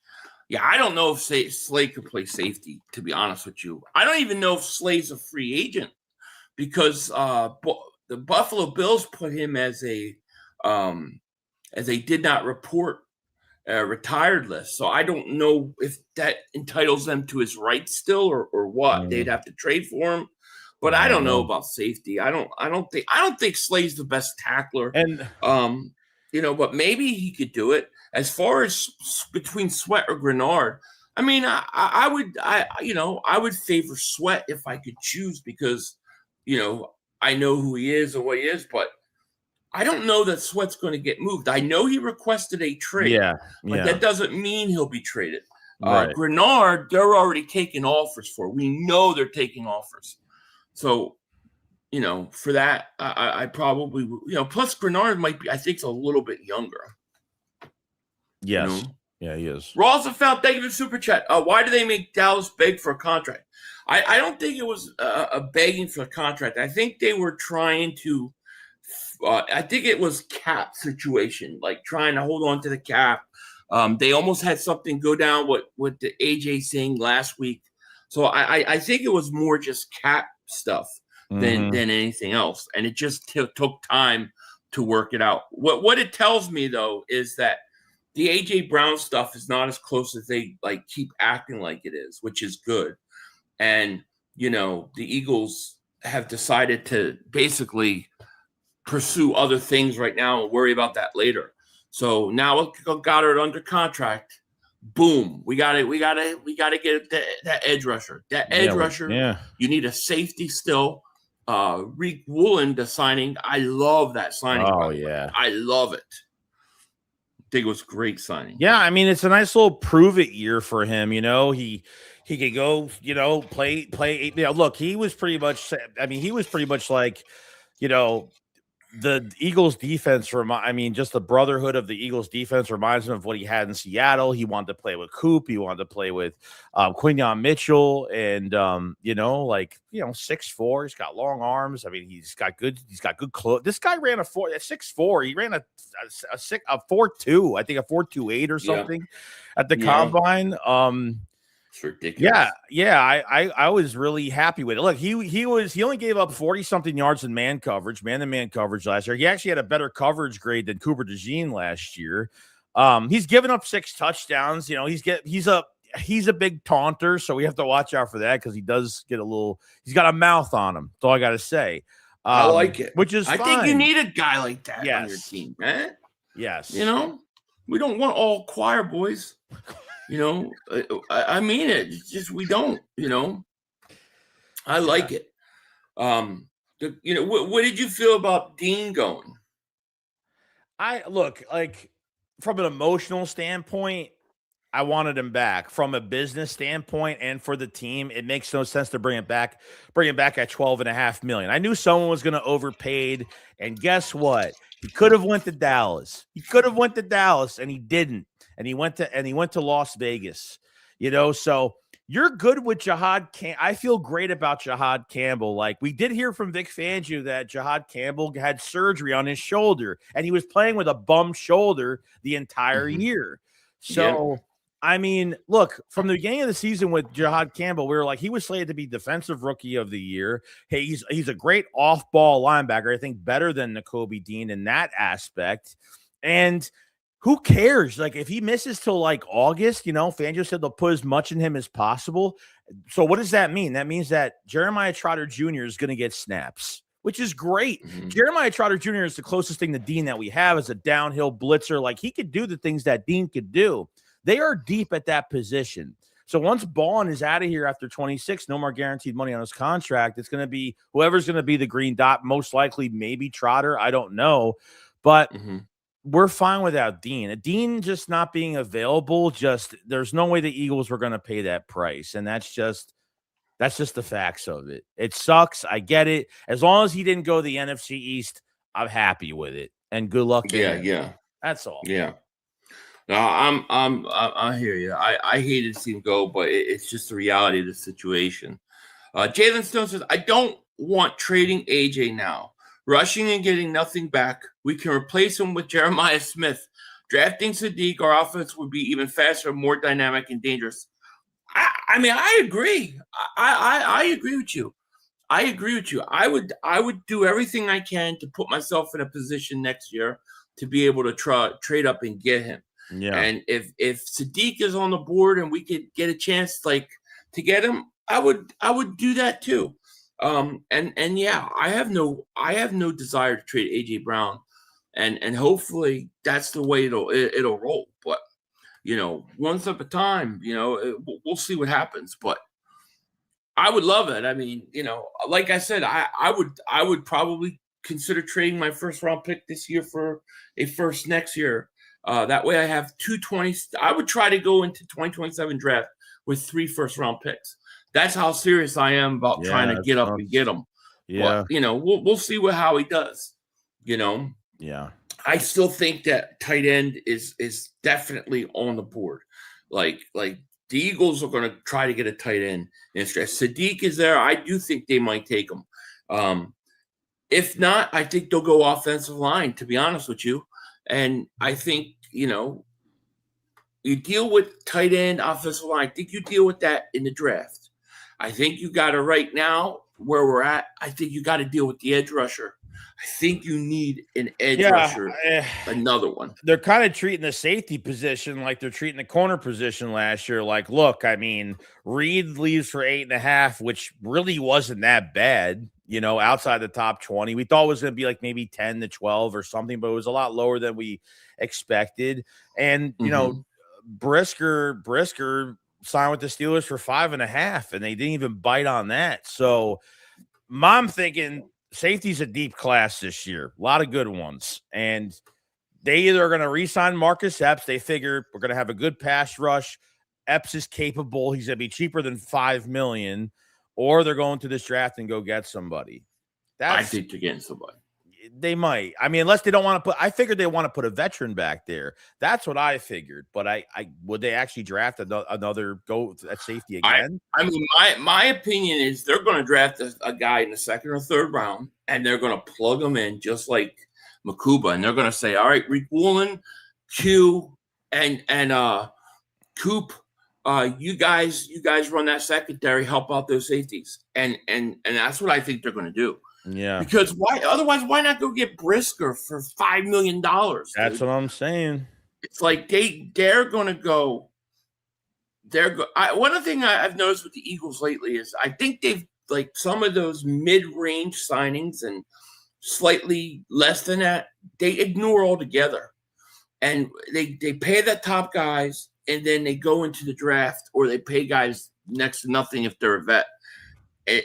Yeah, I don't know if Slade could play safety, to be honest with you. I don't even know if Slade's a free agent, because the Buffalo Bills put him as a did not report retired list. So I don't know if that entitles them to his rights still, or what. They'd have to trade for him. But I don't know about safety. I don't think Slade's the best tackler. And but maybe he could do it. As far as between Sweat or Greenard, I mean, I would favor Sweat if I could choose, because I know who he is and what he is, but I don't know that Sweat's going to get moved. I know he requested a trade, but that doesn't mean he'll be traded. Right. Greenard, they're already taking offers for. We know they're taking offers. So, for that, I probably, plus Greenard might be, I think, a little bit younger. Yes. Yeah, he is. Roosevelt, thank you for super chat. Why do they make Dallas beg for a contract? I don't think it was a begging for a contract. I think they were trying to, I think it was cap situation, like trying to hold on to the cap. They almost had something go down with the AJ saying last week. So I think it was more just cap stuff than anything else, and it just took time to work it out. What it tells me, though, is that the AJ Brown stuff is not as close as they like keep acting like it is, which is good. And the Eagles have decided to basically pursue other things right now and worry about that later. So now with Goedert under contract, boom, we got to get that edge rusher. That edge rusher. Yeah. You need a safety still. Reek Woolen, the signing. I love that signing. Oh yeah, I love it. I think it was a great signing. Yeah, I mean, it's a nice little prove it year for him. He could go, play. Look, he was pretty much. I mean, he was pretty much like, the Eagles defense just the brotherhood of the Eagles defense reminds him of what he had in Seattle. He wanted to play with Coop. He wanted to play with Quinyon Mitchell, and 6'4". He's got long arms. I mean, he's got good clothes. This guy ran a 6'4". He ran a 4.2, I think a 4.28 or something at the combine. It's ridiculous. Yeah. I was really happy with it. Look, he only gave up 40-something yards in man-to-man coverage last year. He actually had a better coverage grade than Cooper DeJean last year. He's given up 6 touchdowns. He's a big taunter, so we have to watch out for that because he does get he's got a mouth on him. That's all I got to say. I like it. Which is I fine. think you need a guy like that on your team, man. Yes. We don't want all choir boys. I mean it. It's just we don't. I like it. What did you feel about Dean going? From an emotional standpoint, I wanted him back. From a business standpoint and for the team, it makes no sense to bring him back at $12.5 million. I knew someone was going to overpaid, and guess what? He could have went to Dallas. And he didn't. And he went to Las Vegas. So you're good with Jihad. I feel great about Jihad Campbell. Like, we did hear from Vic Fangio that Jihad Campbell had surgery on his shoulder, and he was playing with a bum shoulder the entire year. So, I mean, look, from the beginning of the season with Jihad Campbell, we were like, he was slated to be defensive rookie of the year. Hey, he's a great off-ball linebacker. I think better than Nakobe Dean in that aspect. And who cares? Like, if he misses till August, Fangio said they'll put as much in him as possible. So what does that mean? That means that Jeremiah Trotter Jr. is going to get snaps, which is great. Mm-hmm. Jeremiah Trotter Jr. is the closest thing to Dean that we have as a downhill blitzer. Like, he could do the things that Dean could do. They are deep at that position. So once Bond is out of here after 26, no more guaranteed money on his contract, it's going to be whoever's going to be the green dot, most likely maybe Trotter. I don't know. But we're fine without Dean. Dean just not being available, there's no way the Eagles were going to pay that price. And that's just the facts of it. It sucks. I get it. As long as he didn't go the NFC East, I'm happy with it. And good luck to him. Yeah. That's all. Yeah. No, I hear you. I hated to see him go, but it's just the reality of the situation. Jalen Stone says, I don't want trading AJ now. Rushing and getting nothing back. We can replace him with Jeremiah Smith. Drafting Sadiq, our offense would be even faster, more dynamic, and dangerous. I mean, I agree. I agree with you. I would do everything I can to put myself in a position next year to be able to trade up and get him. Yeah. And if Sadiq is on the board and we could get a chance to get him, I would do that too. And yeah, I have no desire to trade AJ Brown, and hopefully that's the way it'll roll. But one step at a time. We'll see what happens. But I would love it. I mean, like I said, I would probably consider trading my first round pick this year for a first next year. That way I have 220. I would try to go into 2027 draft with 3 first round picks. That's how serious I am about trying to get up and get them. Yeah. But, we'll see how he does, Yeah. I still think that tight end is definitely on the board. Like the Eagles are going to try to get a tight end in stretch. Sadiq is there. I do think they might take him. If not, I think they'll go offensive line, to be honest with you. And I think, you deal with tight end, offensive line. I think you deal with that in the draft. I think you got to right now where we're at. I think you got to deal with the edge rusher. I think you need an edge rusher, another one. They're kind of treating the safety position like they're treating the corner position last year. Like, look, I mean, Reed leaves for 8.5, which really wasn't that bad. outside the top 20. We thought it was going to be like maybe 10 to 12 or something, but it was a lot lower than we expected. And, Brisker signed with the Steelers for 5.5, and they didn't even bite on that. So I'm thinking safety's a deep class this year. A lot of good ones. And they either are going to re-sign Marcus Epps. They figure we're going to have a good pass rush. Epps is capable. He's going to be cheaper than $5 million. Or they're going to this draft and go get somebody. I think they're getting somebody. They might. I mean, unless they don't want to put. I figured they want to put a veteran back there. That's what I figured. But I would they actually draft another go at safety again? I mean, my opinion is they're going to draft a guy in the second or third round, and they're going to plug him in just like Makuba, and they're going to say, "All right, Rick Woolen, Q, and Coop, you guys run that secondary, help out those safeties," and that's what I think they're going to do. Yeah, because why not go get Brisker for $5 million? That's what I'm saying. It's like they're going to go. One thing I've noticed with the Eagles lately is I think they've like some of those mid-range signings and slightly less than that they ignore altogether, and they pay the top guys and then they go into the draft or they pay guys next to nothing if they're a vet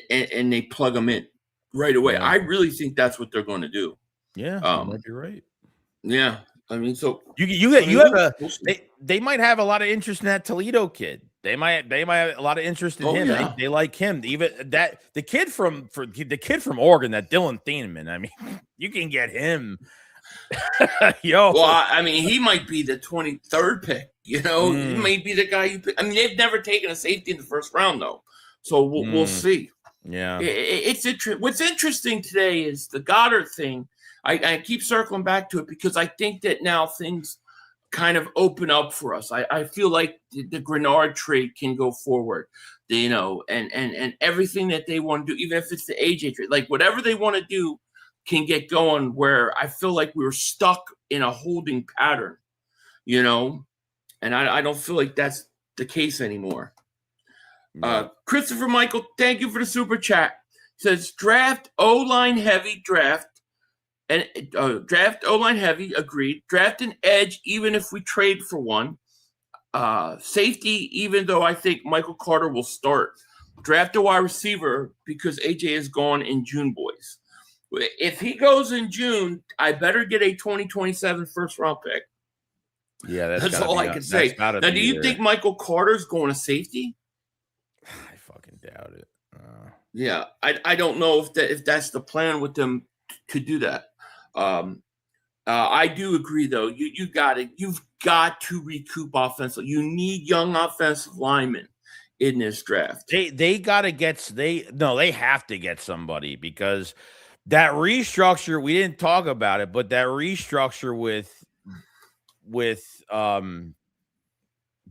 and they plug them in right away. Yeah. I really think that's what they're going to do. Yeah, you might be right. Yeah, I mean, so they might have a lot of interest in that Toledo kid. They might have a lot of interest in him. Yeah. They like him. Even that the kid from Oregon, that Dylan Thieneman. I mean, you can get him. Well, I mean, he might be the 23rd pick. He may be the guy you pick. I mean, they've never taken a safety in the first round though, so we'll see. Yeah, it's interesting. What's interesting today is the Goedert thing. I keep circling back to it because I think that now things kind of open up for us. I feel like the Greenard trade can go forward, and everything that they want to do, even if it's the AJ trade, like whatever they want to do can get going, where I feel like we were stuck in a holding pattern, and I don't feel like that's the case anymore. Christopher Michael, thank you for the super chat. Says draft O-line heavy draft. And draft O-line heavy, agreed. Draft an edge, even if we trade for one. Safety, even though I think Michael Carter will start. Draft a wide receiver because AJ is gone in June, boys. If he goes in June, I better get a 2027 first-round pick. Yeah, that's all I can say. Now, do you think Michael Carter's going to safety? I fucking doubt it. Yeah, I don't know if that's the plan with them to do that. I do agree though. You've got to recoup offensive. You need young offensive linemen in this draft. They have to get somebody because that restructure, we didn't talk about it, but that restructure with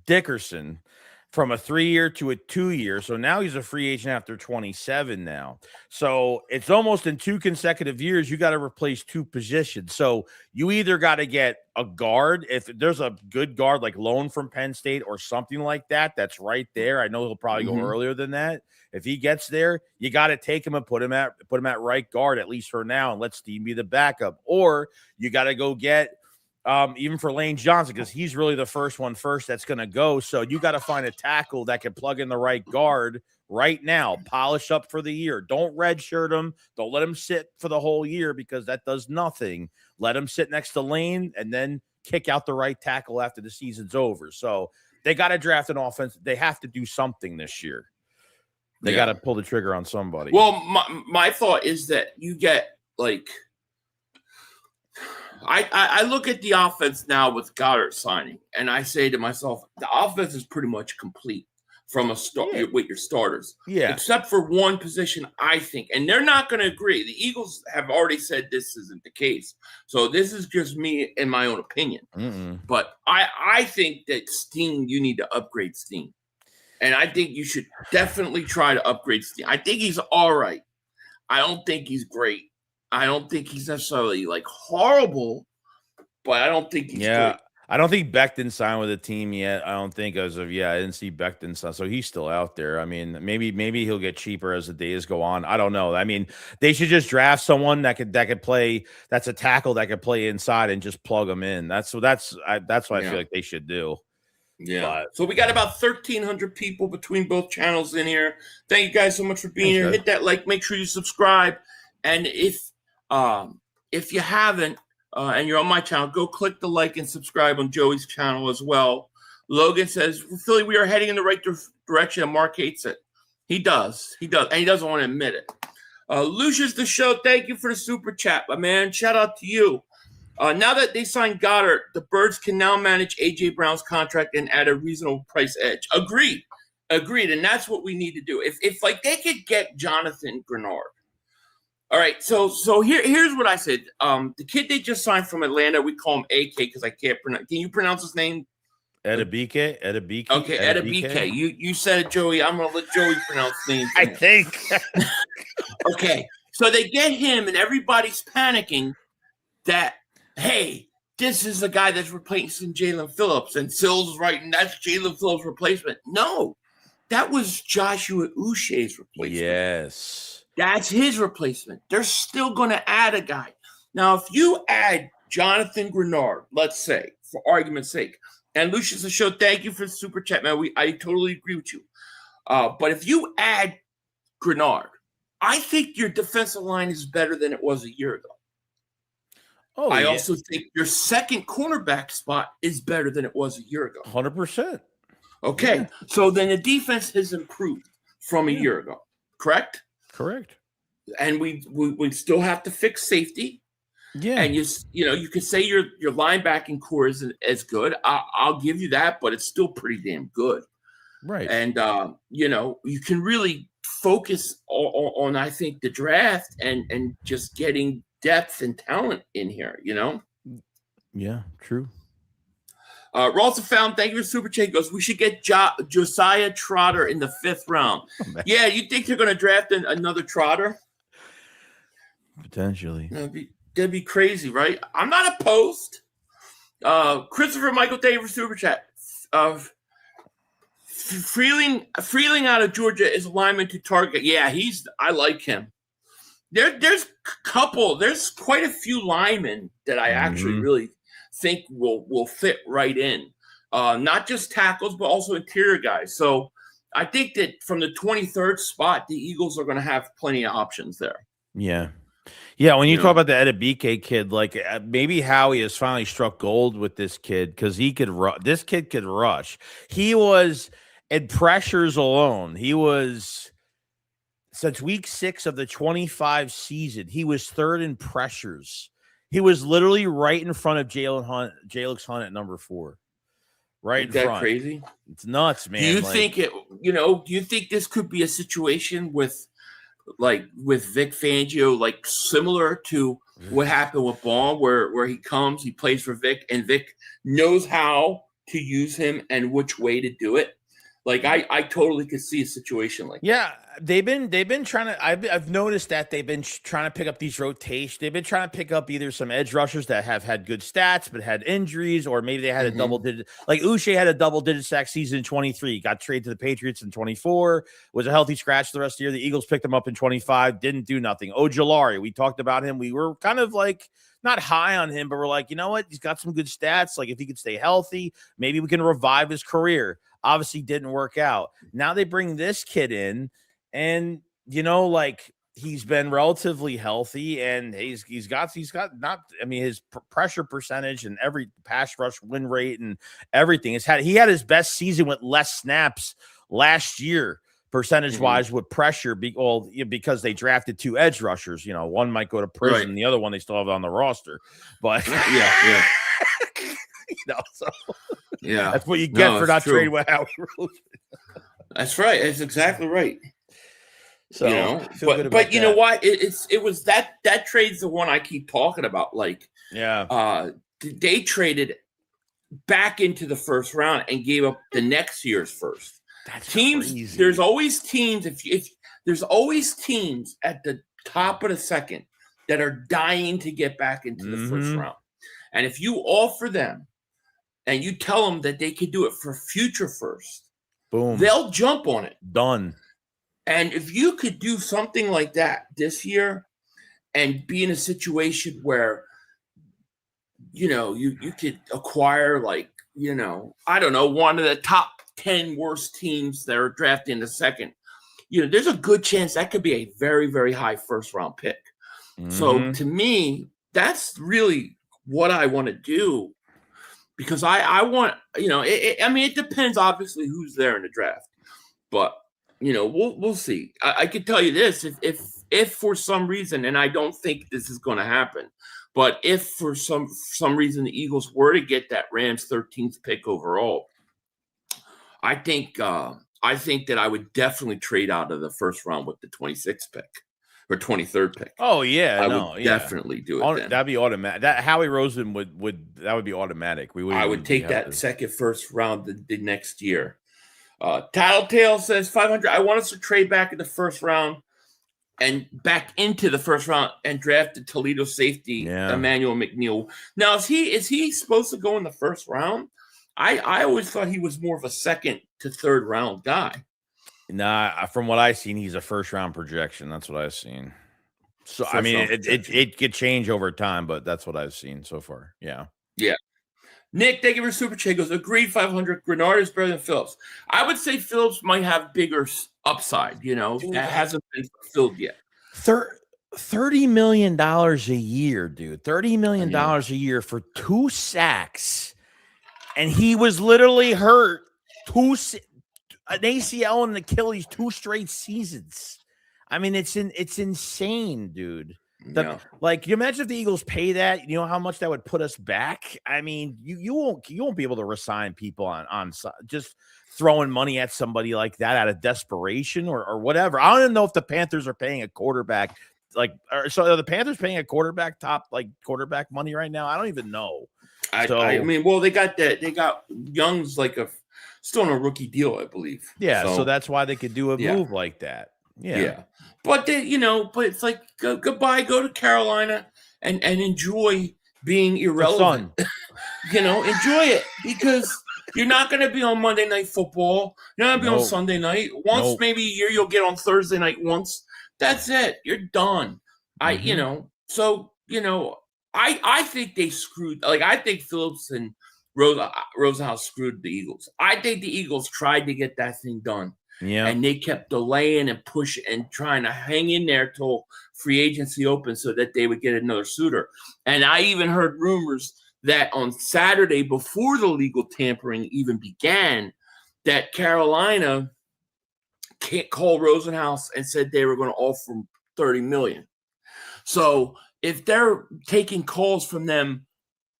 Dickerson from a 3-year to a 2-year. So now he's a free agent after 27 now. So it's almost in 2 consecutive years, you got to replace 2 positions. So you either got to get a guard, if there's a good guard like loan from Penn State or something like that, that's right there. I know he'll probably go earlier than that. If he gets there, you got to take him and put him at right guard, at least for now, and let Steve be the backup. Or you got to go get even for Lane Johnson, because he's really the first that's going to go. So you got to find a tackle that can plug in the right guard right now, polish up for the year. Don't redshirt him. Don't let him sit for the whole year because that does nothing. Let him sit next to Lane and then kick out the right tackle after the season's over. So they got to draft an offense. They have to do something this year. They got to pull the trigger on somebody. Well, my thought is that you get like – I look at the offense now with Goedert signing, and I say to myself, the offense is pretty much complete from with your starters. Yeah. Except for one position, I think. And they're not going to agree. The Eagles have already said this isn't the case. So this is just me and my own opinion. But I think that Steen, you need to upgrade Steen. And I think you should definitely try to upgrade Steen. I think he's all right. I don't think he's great. I don't think he's necessarily like horrible, but I don't think he's great. I don't think Becton signed with the team yet. I don't think as of I didn't see Becton sign, so he's still out there. I mean, maybe he'll get cheaper as the days go on. I don't know. I mean, they should just draft someone that could play. That's a tackle that could play inside and just plug them in. That's what I feel like they should do. Yeah. So we got about 1,300 people between both channels in here. Thank you guys so much for being here. Hit that like. Make sure you subscribe, and if you haven't. And you're on my channel, go click the like and subscribe on Joey's channel as well. Logan says, Philly, we are heading in the right direction, and Mark hates it. He does. And he doesn't want to admit it. Lucius the Show, thank you for the super chat, my man. Shout out to you. Now that they signed Goedert, the Birds can now manage A.J. Brown's contract and add a reasonable price edge. Agreed. And that's what we need to do. If like they could get Jonathan Greenard. All right, so here's what I said. The kid they just signed from Atlanta, we call him AK because I can't pronounce. Can you pronounce his name? Edabike. Okay, Edabike. You said it, Joey. I'm gonna let Joey pronounce names. I think. Okay, so they get him, and everybody's panicking that hey, this is the guy that's replacing Jalen Phillips, and Sills writing that's Jalen Phillips' replacement. No, that was Joshua Uche's replacement. Yes. That's his replacement. They're still going to add a guy. Now, if you add Jonathan Greenard, let's say, for argument's sake, and Lucius the Show, thank you for the super chat, man. I totally agree with you. But if you add Greenard, I think your defensive line is better than it was a year ago. I also think your second cornerback spot is better than it was a year ago. 100%. Okay. So then the defense has improved from a year ago, correct? Correct. And we still have to fix safety. Yeah. And you could say your linebacking core isn't as good. I'll give you that, but it's still pretty damn good. Right. And you can really focus on I think the draft and just getting depth and talent in here, Yeah, true. Ralston Found, thank you for super chat. Goes, we should get Josiah Trotter in the 5th round. Oh, yeah, you think they're going to draft another Trotter? Potentially. That'd be crazy, right? I'm not opposed. Christopher Michael, thank you for super chat. Freeling out of Georgia is a lineman to target. Yeah, I like him. There's quite a few linemen that I actually really think will fit right in, not just tackles but also interior guys. So I think that from the 23rd spot, the Eagles are going to have plenty of options there. Yeah. When you talk about the Edabike kid, like maybe Howie has finally struck gold with this kid because this kid could rush. He was in pressures alone. He was since week 6 of the 25 season. He was 3rd in pressures. He was literally right in front of Jalen Hunt at number 4. Right in front. Is that crazy? It's nuts, man. Do you think do you think this could be a situation with Vic Fangio, like similar to what happened with Baum, where he comes, he plays for Vic, and Vic knows how to use him and which way to do it? Like I totally could see a situation like that. They've been trying to. I've noticed that they've been trying to pick up these rotations. They've been trying to pick up either some edge rushers that have had good stats but had injuries, or maybe they had a double digit. Like Uche had a double digit sack season in 23. Got traded to the Patriots in 24. Was a healthy scratch the rest of the year. The Eagles picked him up in 25. Didn't do nothing. Ojulari, we talked about him. We were kind of like not high on him, but we're like, you know what? He's got some good stats. Like if he could stay healthy, maybe we can revive his career. Obviously didn't work out. Now they bring this kid in, and he's been relatively healthy, and he's got not. I mean, his pressure percentage and every pass rush win rate and everything he had his best season with less snaps last year, percentage wise with pressure. Because they drafted 2 edge rushers. One might go to prison, the other one they still have on the roster. But yeah. That's what you get for not trading with Howie Roseman. That's right. That's exactly right. So, but you know what? It was that trade's the one I keep talking about. Like, they traded back into the 1st round and gave up the next year's first. That's teams. Crazy. There's always teams. If there's always teams at the top of the 2nd that are dying to get back into the 1st round, and if you offer them and you tell them that they could do it for future first, boom, they'll jump on it. Done. And if you could do something like that this year and be in a situation where, you could acquire I don't know, one of the top 10 worst teams that are drafted in the second, there's a good chance that could be a very, very high first round pick. Mm-hmm. So to me, that's really what I want to do, because I want, it depends obviously who's there in the draft, but we'll see. I can tell you this, if for some reason, and I don't think this is going to happen, but if for some reason the Eagles were to get that Rams 13th pick overall, I think that I would definitely trade out of the first round with the 26th pick or 23rd pick. Oh yeah, I would definitely do it. Then. That'd be automatic. That Howie Roseman would be automatic. I would take that second first round the next year. Tattletale says 500. I want us to trade back in the first round and back into the first round and draft the Toledo safety, Emmanuel McNeil. Now, is he supposed to go in the first round? I always thought he was more of a second to third round guy. Nah, from what I've seen, he's a first round projection. That's what I've seen. So it could change over time, but that's what I've seen so far. Yeah. Yeah. Nick, thank you for super chat. Goes, agreed, 500. Greenard is better than Phillips. I would say Phillips might have bigger upside, that hasn't been fulfilled yet. $30 million a year, dude. $30 million a year for 2 sacks. And he was literally hurt an ACL and an Achilles 2 straight seasons. I mean, it's insane, dude. Like, you imagine if the Eagles pay that, how much that would put us back. I mean, you won't be able to resign people on just throwing money at somebody like that out of desperation or whatever. I don't even know if the Panthers are paying a quarterback so are the Panthers paying a quarterback quarterback money right now? I don't even know. I mean, well, they got Young's still on a rookie deal, I believe. Yeah, so that's why they could do a move like that. Yeah. But but it's like goodbye, go to Carolina and enjoy being irrelevant. Enjoy it, because you're not going to be on Monday Night Football. You're not going to be on Sunday night. Once maybe a year you'll get on Thursday night once. That's it. You're done. Mm-hmm. I think they screwed. I think Phillips and Rosenhaus screwed the Eagles. I think the Eagles tried to get that thing done. Yeah, and they kept delaying and pushing and trying to hang in there till free agency opened so that they would get another suitor. And I even heard rumors that on Saturday, before the legal tampering even began, that Carolina called Rosenhaus and said they were going to offer him $30 million. So if they're taking calls from them,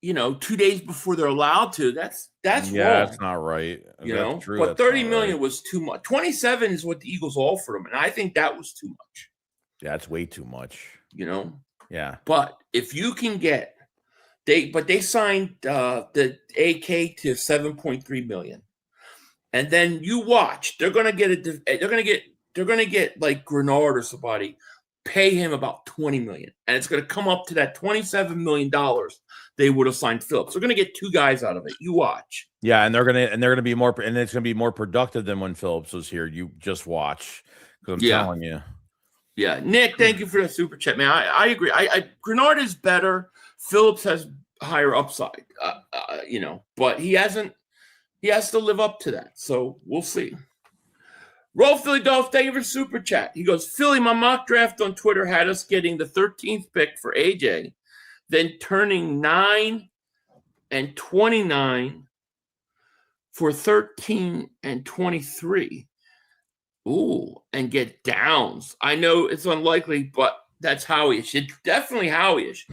2 days before they're allowed to, that's wrong. That's not right. That's true. But $30 million was too much. 27 is what the Eagles offered them, and I think that was too much. Yeah, that's way too much. Yeah. But if you can get they signed the AK to $7.3 million, and then you watch, they're gonna get like Greenard or somebody, pay him about $20 million, and it's gonna come up to that $27 million they would have signed Phillips. They're gonna get 2 guys out of it. You watch. Yeah, and they're gonna be more, and it's gonna be more productive than when Phillips was here. You just watch, because I'm telling you. Yeah, Nick, thank you for the super chat, man. I agree. Greenard is better. Phillips has higher upside, but he has to live up to that. So we'll see. Roll Philly Dolph, thank you for super chat. He goes, Philly, my mock draft on Twitter had us getting the 13th pick for AJ, then turning 9 and 29 for 13 and 23. Ooh, and get Downs. I know it's unlikely, but that's Howie-ish. It's definitely Howie-ish.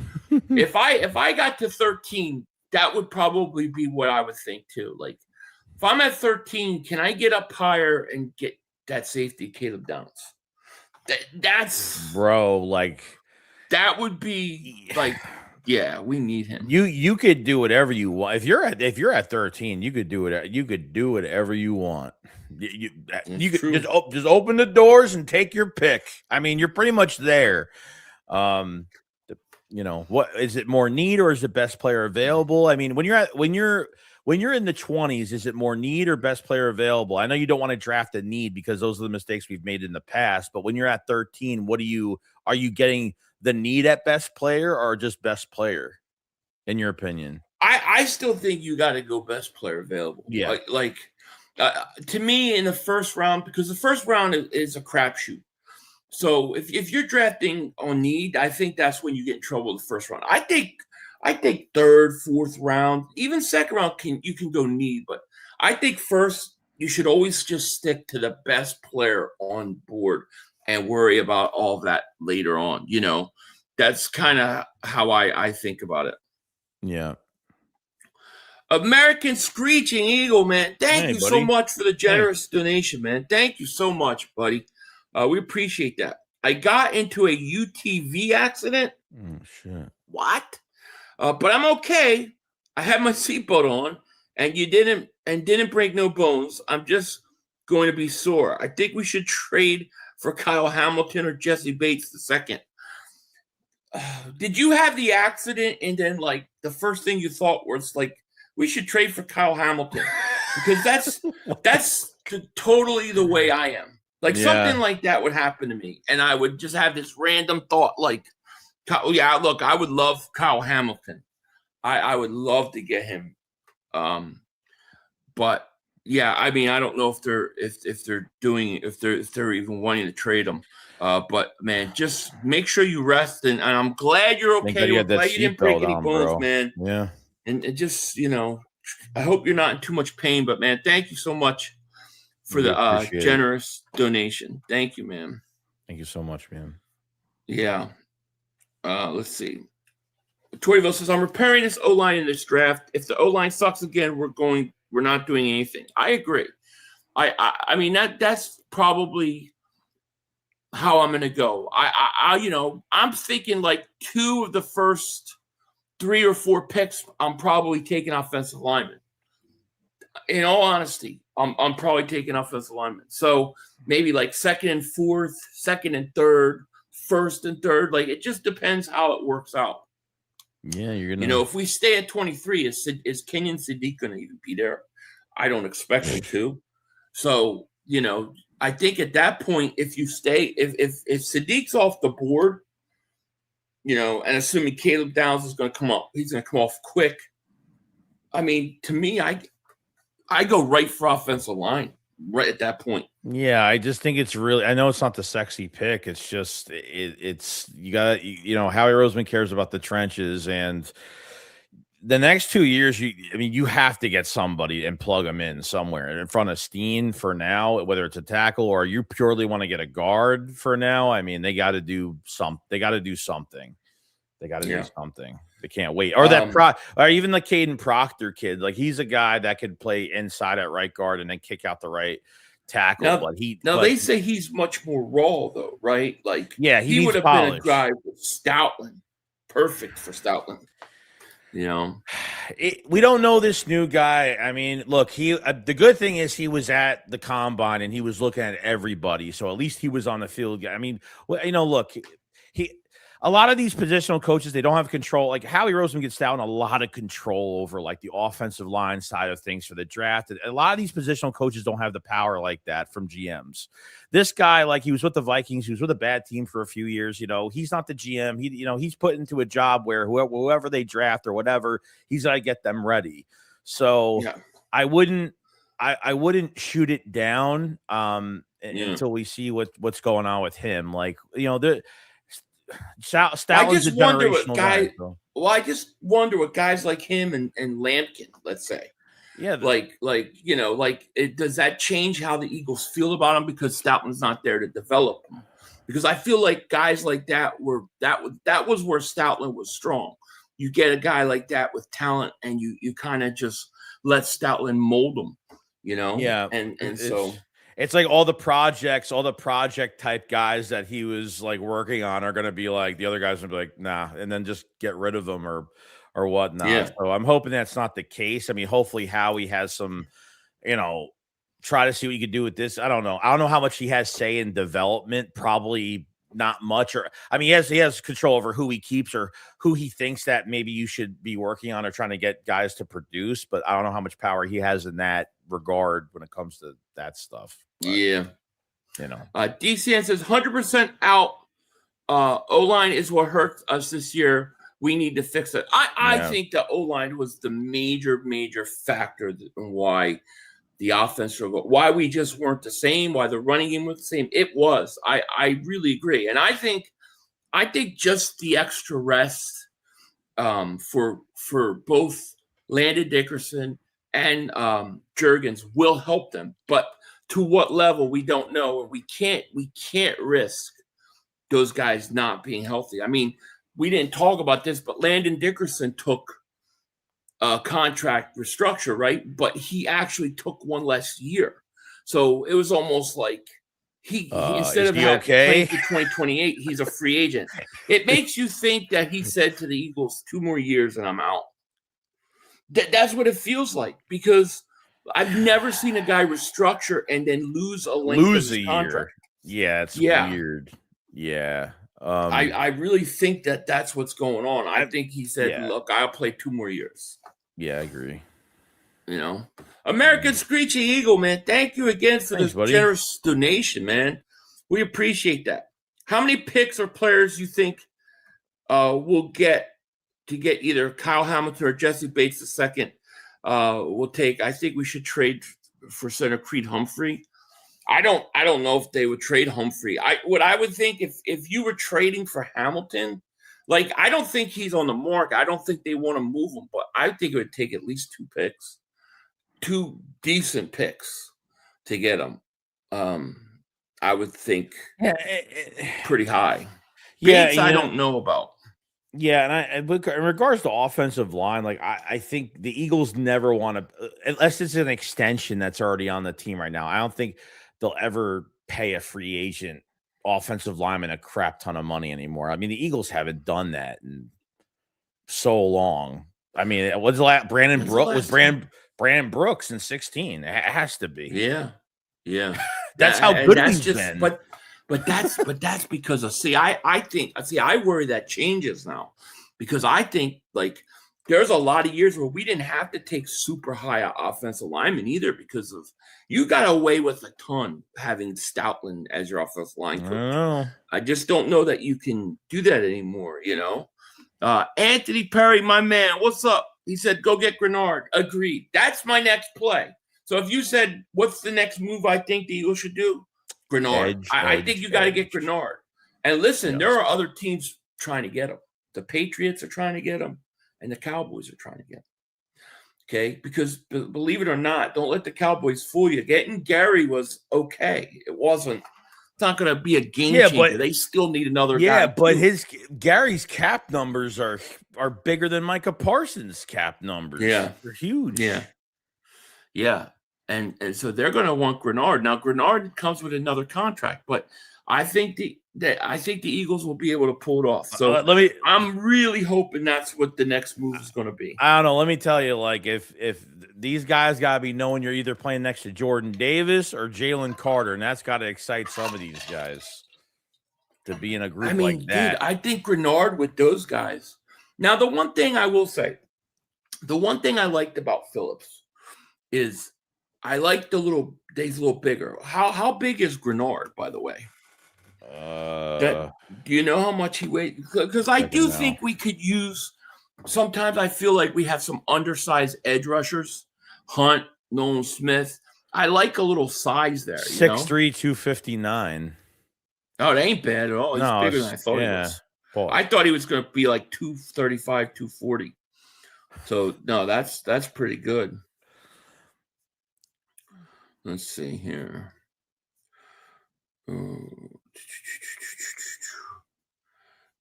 If I got to 13, that would probably be what I would think too. Like, if I'm at 13, can I get up higher and get that safety, Caleb Downs? That's bro. Like, that would be like, yeah, we need him. You could do whatever you want. If you're at 13, you could do it. You could do whatever you want. You could just open the doors and take your pick. I mean, you're pretty much there. What is it, more need or is it best player available? I mean, when you're when you're in the 20s, is it more need or best player available? I know you don't want to draft a need because those are the mistakes we've made in the past. But when you're at 13, are you getting the need at best player or just best player, in your opinion? I still think you got to go best player available. Yeah. To me, in the first round, because the first round is a crapshoot. So if you're drafting on need, I think that's when you get in trouble the first round. I think third, fourth round, even second round you can go need, but I think first you should always just stick to the best player on board and worry about all that later on. That's kind of how I think about it. Yeah. American Screeching Eagle, man. Thank you so much for the generous donation, man. Thank you so much, buddy. We appreciate that. I got into a UTV accident. Oh, shit. What? But I'm okay. I had my seatbelt on, and didn't break no bones. I'm just going to be sore. I think we should trade for Kyle Hamilton or Jesse Bates II. Did you have the accident and then the first thing you thought was we should trade for Kyle Hamilton? Because that's totally the way I am. Something like that would happen to me, and I would just have this random thought look, I would love Kyle Hamilton. I would love to get him. But yeah, I mean, I don't know if they're even wanting to trade him. But man, just make sure you rest, and I'm glad you're okay. I'm glad you didn't break any bones, man. Yeah. And just, I hope you're not in too much pain, but man, thank you so much for the generous donation. Thank you, man. Thank you so much, man. Yeah. Let's see. Toryville says, I'm repairing this O-line in this draft. If the O-line sucks again, we're not doing anything. I agree. I mean, that's probably how I'm going to go. I'm thinking two of the first 3 or 4 picks, I'm probably taking offensive linemen. In all honesty, I'm probably taking offensive linemen. So maybe second and fourth, second and third, first and third. It just depends how it works out. Yeah, you're gonna. If we stay at 23, is Kenyon Sadiq going to even be there? I don't expect him to. So I think at that point, if you stay, if Sadiq's off the board, and assuming Caleb Downs is going to come up, he's going to come off quick. I mean, to me, I go right for offensive line right at that point. Yeah, I just think it's really, I know it's not the sexy pick. It's just, it's, you got, Howie Roseman cares about the trenches, and the next 2 years, you have to get somebody and plug them in somewhere in front of Steen for now, whether it's a tackle or you purely want to get a guard for now. I mean, they got to do something. They got to do something. They can't wait. Or or even the Caden Proctor kid. He's a guy that could play inside at right guard and then kick out the right tackle. They say he's much more raw though, right? He would have been a guy with Stoutland. Perfect for Stoutland. We don't know this new guy. I mean, look, the good thing is he was at the combine and he was looking at everybody. So at least he was on the field. I mean, look, a lot of these positional coaches, they don't have control. Howie Roseman gets down a lot of control over the offensive line side of things for the draft. A lot of these positional coaches don't have the power like that from GMs. This guy, he was with the Vikings, he was with a bad team for a few years. He's not the GM. He's put into a job where whoever they draft or whatever, he's got to get them ready. So yeah. I wouldn't shoot it down until we see what's going on with him. Stoutland's a generational guy. Well, I just wonder what guys like him and Lampkin, let's say. Yeah. Does that change how the Eagles feel about him because Stoutland's not there to develop him? Because I feel like guys like that that was where Stoutland was strong. You get a guy like that with talent and you kind of just let Stoutland mold him, Yeah. And so it's all the project type guys that he was working on are going to be the other guys are going to be nah, and then just get rid of them or whatnot. Yeah. So I'm hoping that's not the case. I mean, hopefully Howie has some, try to see what you could do with this. I don't know how much he has say in development. Probably not much, or I mean, he has control over who he keeps or who he thinks that maybe you should be working on or trying to get guys to produce. But I don't know how much power he has in that regard when it comes to that stuff. But, yeah. DCN says 100% out. O-line is what hurts us this year. We need to fix it. I think the O-line was the major factor in why the offense struggled, why we just weren't the same, why the running game was the same. It was. I really agree. And I think just the extra rest for both Landon Dickerson and Juergens will help them. But to what level, we don't know. And we can't risk those guys not being healthy. I mean, we didn't talk about this, but Landon Dickerson took a contract restructure, right? But he actually took one less year. So it was almost like he instead of playing for 2028, he's a free agent. It makes you think that he said to the Eagles, 2 more years and I'm out. That's what it feels like, because I've never seen a guy restructure and then lose a contract. Yeah, it's weird. Yeah. I really think that's what's going on. I think he said, look, I'll play 2 more years. Yeah, I agree. American Screeching Eagle, man. Thank you again for this generous donation, man. We appreciate that. How many picks or players you think we'll get to get either Kyle Hamilton or Jesse Bates II? We'll take. I think we should trade for center Creed Humphrey. I don't know if they would trade Humphrey. I would think if you were trading for Hamilton, like, I don't think he's on the market. I don't think they want to move him, but I think it would take at least 2 picks, 2 decent picks to get him. I would think pretty high. Bates, I don't know about. Yeah, and in regards to offensive line, like I think the Eagles never want to, unless it's an extension that's already on the team right now. I don't think they'll ever pay a free agent offensive lineman a crap ton of money anymore. I mean, the Eagles haven't done that in so long. I mean, it was Brandon Brooks in 16. It has to be. Yeah. That's how good he's been. But that's because of I worry that changes now, because I think, like, there's a lot of years where we didn't have to take super high offensive linemen either, because of you got away with a ton having Stoutland as your offensive line coach. I just don't know that you can do that anymore, Anthony Perry, my man, what's up? He said, go get Greenard. Agreed. That's my next play. So if you said, what's the next move I think the Eagles should do? Greenard. I think you got to get Greenard. And listen, there are other teams trying to get him. The Patriots are trying to get him, and the Cowboys are trying to get him. Okay? Because believe it or not, don't let the Cowboys fool you. Getting Gary was okay. It's not going to be a game changer. But they still need another guy. Yeah, but Gary's cap numbers are bigger than Micah Parsons' cap numbers. Yeah. They're huge. Yeah. And so they're going to want Greenard. Now, Greenard comes with another contract, but I think the Eagles will be able to pull it off. So I'm really hoping that's what the next move is going to be. I don't know. Let me tell you, like, if these guys got to be knowing you're either playing next to Jordan Davis or Jalen Carter, and that's got to excite some of these guys to be in a group like that. Dude, I think Greenard with those guys. Now, the one thing I will say, the one thing I liked about Phillips is I like he's a little bigger. How big is Greenard, by the way? Do you know how much he weighs? Because I do think we could use. Sometimes I feel like we have some undersized edge rushers. Hunt, Nolan Smith. I like a little size there. 6'3", 259. Oh, it ain't bad at all. He's bigger than I thought he was. Boy. I thought he was going to be like 235, 240. So no, that's pretty good. Let's see here.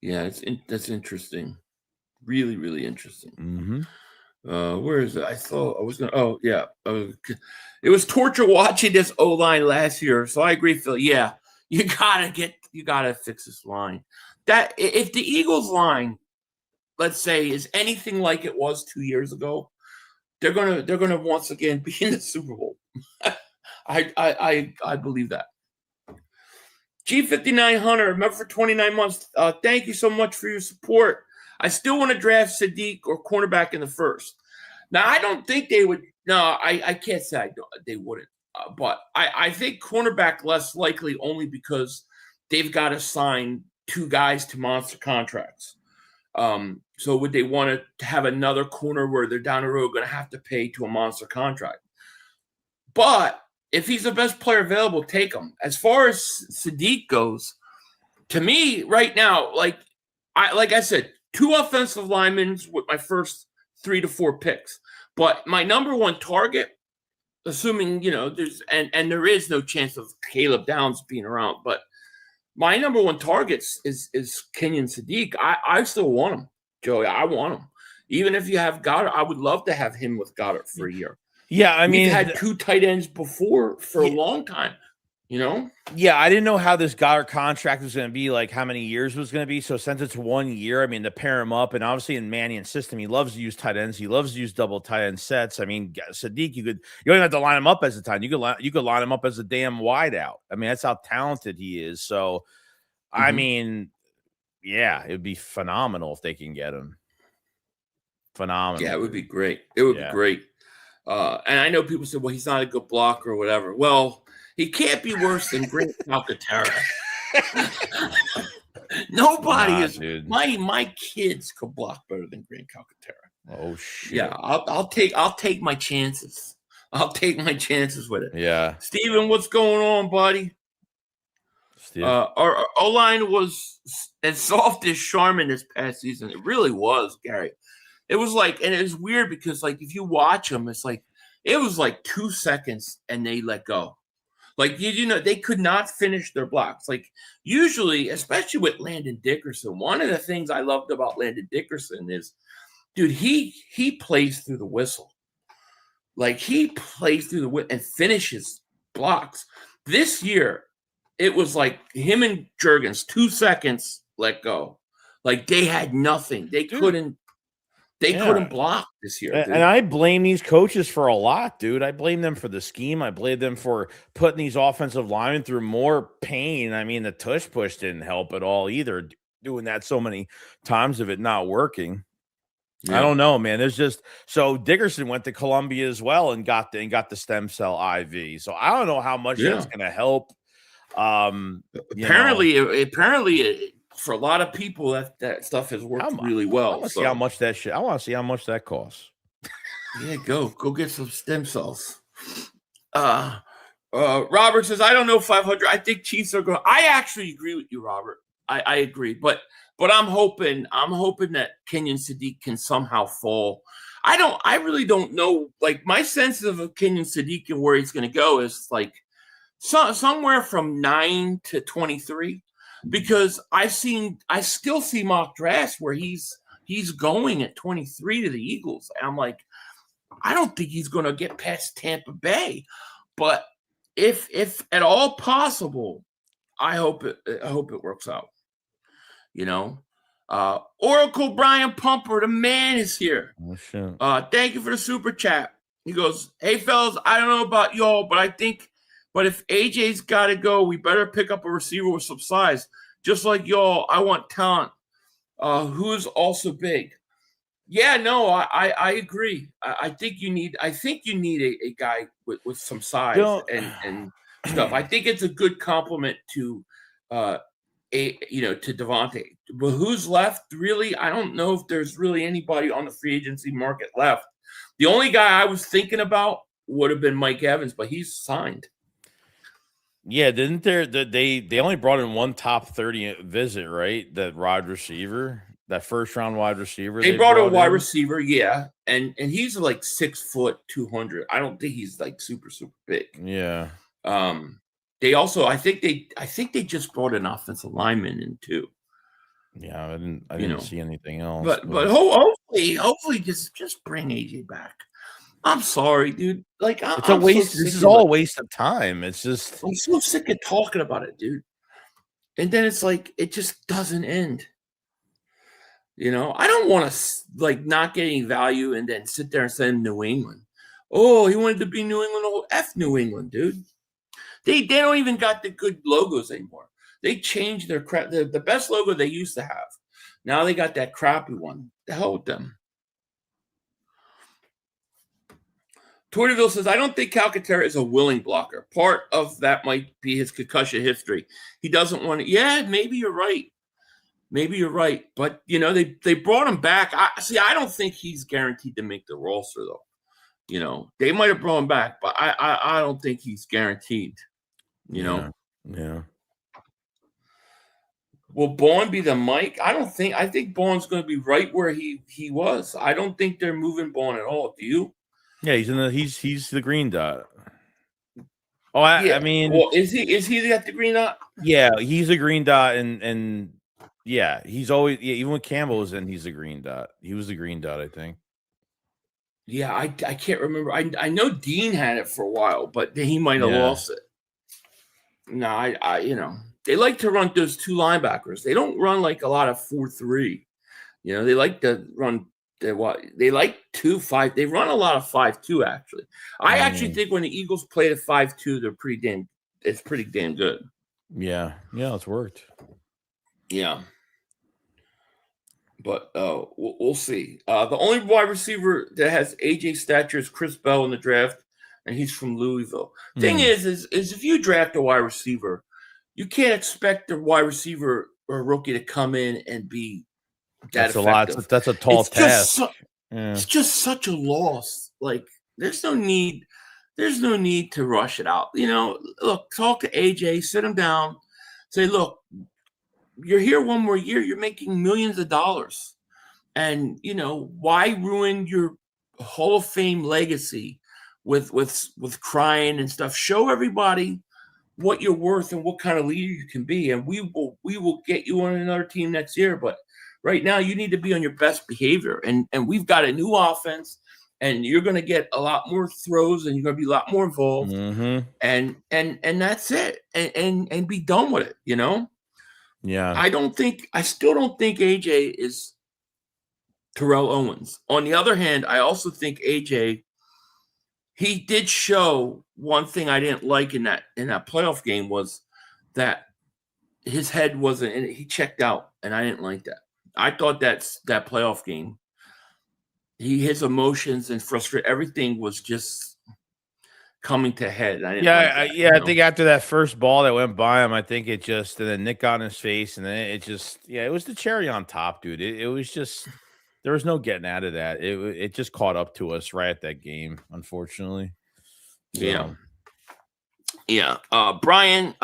Yeah, that's interesting. Really, really interesting. Mm-hmm. Where is it? I thought I was going to. Oh, yeah. It was torture watching this O-line last year. So I agree, Phil. Yeah, you gotta fix this line. That if the Eagles line, let's say, is anything like it was 2 years ago, they're gonna once again be in the Super Bowl. I believe that. G59 Hunter, remember for 29 months. Thank you so much for your support. I still want to draft Sadiq or cornerback in the first. Now, I don't think they would. No, I can't say they wouldn't. But I think cornerback less likely only because they've got to sign 2 guys to monster contracts. So would they want to have another corner where they're down the road going to have to pay to a monster contract? But if he's the best player available, take him. As far as Sadiq goes, to me right now, like I said, 2 offensive linemen with my first 3 to 4 picks. But my number 1 target, assuming, there's and there is no chance of Caleb Downs being around, but my number 1 target is Kenyon Sadiq. I still want him, Joey. I want him. Even if you have Goedert, I would love to have him with Goedert for a year. Yeah, I mean, we've had 2 tight ends before for a long time. Yeah, I didn't know how this Goedert contract was going to be, like how many years it was going to be. So since it's 1 year, I mean, to pair him up, and obviously in Mannion's system, he loves to use tight ends. He loves to use double tight end sets. I mean, Sadiq, you don't even have to line him up as a tight end. You could line him up as a damn wide out. I mean, that's how talented he is. So, I mean, yeah, it'd be phenomenal if they can get him. Phenomenal. Yeah, it would be great. It would be great. And I know people say, well, he's not a good blocker or whatever. Well, he can't be worse than Grant Calcaterra. Nobody is. Dude. My kids could block better than Grant Calcaterra. Oh shit. Yeah, I'll take my chances. I'll take my chances with it. Yeah. Steven, what's going on, buddy? Our O-line was as soft as Charmin this past season. It really was, Gary. It was like, and it was weird because like if you watch them, it's like it was like 2 seconds and they let go. Like, they could not finish their blocks. Like, usually, especially with Landon Dickerson, one of the things I loved about Landon Dickerson is, dude, he plays through the whistle. Like, he plays through the whistle and finishes blocks. This year, it was like him and Juergens, 2 seconds, let go. Like, they had nothing. They couldn't block this year. And I blame these coaches for a lot, dude. I blame them for the scheme. I blame them for putting these offensive linemen through more pain. I mean, the tush push didn't help at all either, doing that so many times of it not working. Yeah. I don't know, man. There's just so Dickerson went to Columbia as well and got the stem cell IV. So I don't know how much that's going to help. Apparently, for a lot of people, that stuff has worked really well. I want to see how much that shit. I want to see how much that costs. Yeah, go get some stem cells. Robert says, I don't know 500. I think Chiefs are going. I actually agree with you, Robert. I agree, but I'm hoping that Kenyon Sadiq can somehow fall. I really don't know. Like my sense of Kenyon Sadiq and where he's going to go is like somewhere from 9 to 23. Because I still see mock drafts where he's going at 23 to the Eagles. And I'm like, I don't think he's going to get past Tampa Bay. But if at all possible, I hope it works out. Oracle Brian Pumper, the man is here. Oh, shit. Thank you for the super chat. He goes, hey fellas, I don't know about y'all, but if AJ's got to go, we better pick up a receiver with some size. Just like y'all, I want talent who's also big. Yeah, no, I agree. I think you need a guy with some size and stuff. I think it's a good compliment to Devontae. But who's left? Really, I don't know if there's really anybody on the free agency market left. The only guy I was thinking about would have been Mike Evans, but he's signed. Yeah, didn't they only brought in one top 30 visit, right? That wide receiver, that first round wide receiver. They brought a wide receiver, yeah, and he's like 6 foot 200. I don't think he's like super big. Yeah. They also, I think they just brought an offensive lineman in too. Yeah, I didn't see anything else. But hopefully just bring AJ back. I'm sorry, dude. Like, it's a waste. This is all a waste of time. It's just I'm so sick of talking about it, dude. And then it's like it just doesn't end. I don't want to like not getting value and then sit there and send New England. Oh, he wanted to be New England. Oh, F New England, dude. They don't even got the good logos anymore. They changed their crap. The best logo they used to have. Now they got that crappy one. The hell with them. Tortiville says, I don't think Calcaterra is a willing blocker. Part of that might be his concussion history. He doesn't want to. Yeah, maybe you're right. Maybe you're right. But, they brought him back. I don't think he's guaranteed to make the roster, though. They might have brought him back, but I don't think he's guaranteed, Yeah. Will Bourne be the Mike? I think Bourne's going to be right where he was. I don't think they're moving Bourne at all. Do you? Yeah, he's the green dot. Oh, I mean, well, is he got the green dot? Yeah, he's a green dot, and yeah, he's always even when Campbell was in, he's a green dot. He was the green dot, I think. Yeah, I can't remember. I know Dean had it for a while, but he might have lost it. No, I they like to run those two linebackers. They don't run like a lot of 4-3. They like to run. They like 2-5. They run a lot of 5-2. Actually, I actually think when the Eagles play the 5-2, it's pretty damn good. Yeah, it's worked. Yeah, but we'll see. The only wide receiver that has AJ stature is Chris Bell in the draft, and he's from Louisville. Thing is if you draft a wide receiver, you can't expect the wide receiver or rookie to come in and be that's effective. That's a tall task. It's just such a loss. Like there's no need to rush it out. Look, talk to AJ, sit him down, say, look, you're here one more year. You're making millions of dollars, and why ruin your Hall of Fame legacy with crying and stuff? Show everybody what you're worth and what kind of leader you can be, and we will get you on another team next year. But right now, you need to be on your best behavior. And we've got a new offense, and you're going to get a lot more throws, and you're going to be a lot more involved. Mm-hmm. And that's it. And be done with it. Yeah. I still don't think AJ is Terrell Owens. On the other hand, I also think AJ, he did show one thing I didn't like in that playoff game was that his head wasn't in it. He checked out, and I didn't like that. I thought that playoff game, his emotions and frustration, everything was just coming to head. I think after that first ball that went by him, I think it just, and then Nick got in his face, and then it just, it was the cherry on top, dude. It was just, there was no getting out of that. It just caught up to us right at that game, unfortunately. So. Yeah. Brian,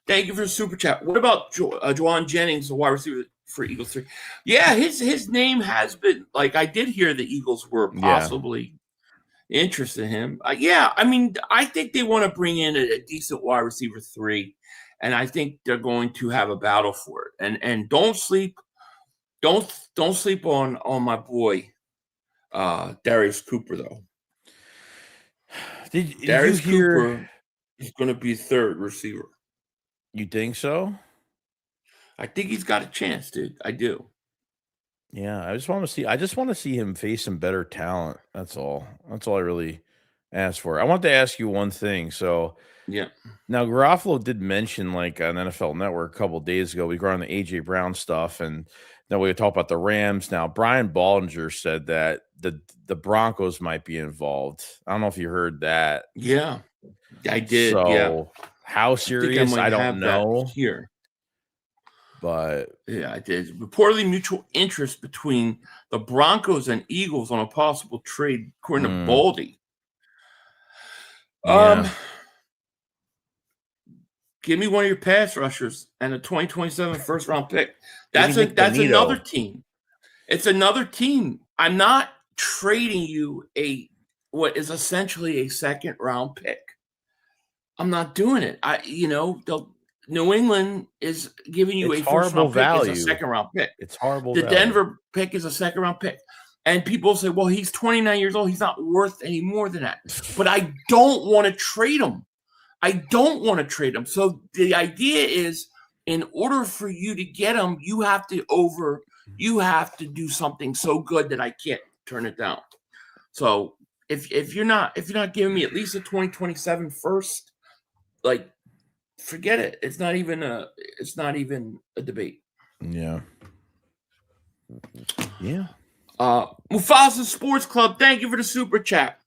thank you for the super chat. What about Juwan Jennings, the wide receiver for Eagles 3? Yeah, his name has been, like, I did hear the Eagles were possibly interested in him. I think they want to bring in a decent wide receiver 3, and I think they're going to have a battle for it. And don't sleep on my boy Darius Cooper, though. Darius Cooper is going to be third receiver. You think so? I think he's got a chance, dude. I do. Yeah, I just want to see him face some better talent. That's all. That's all I really asked for. I want to ask you one thing. So, yeah. Now, Garafolo did mention, like, on NFL Network a couple of days ago, we got on the AJ Brown stuff, and then we talk about the Rams. Now, Brian Baldinger said that the Broncos might be involved. I don't know if you heard that. Yeah, I did. So, how serious? I don't know. Here. But yeah, I did. Reportedly mutual interest between the Broncos and Eagles on a possible trade, according to Baldy. Give me one of your pass rushers and a 2027 first round pick. That's another team. It's another team. I'm not trading you what is essentially a second round pick. I'm not doing it. New England is giving you a first-round pick as a second-round pick. It's horrible. The Denver pick is a second-round pick. And people say, well, he's 29 years old. He's not worth any more than that. But I don't want to trade him. So the idea is, in order for you to get him, you have to do something so good that I can't turn it down. So if you're not giving me at least a 2027 first, like, forget it. It's not even a debate. Yeah. Yeah. Mufasa Sports Club, thank you for the super chat.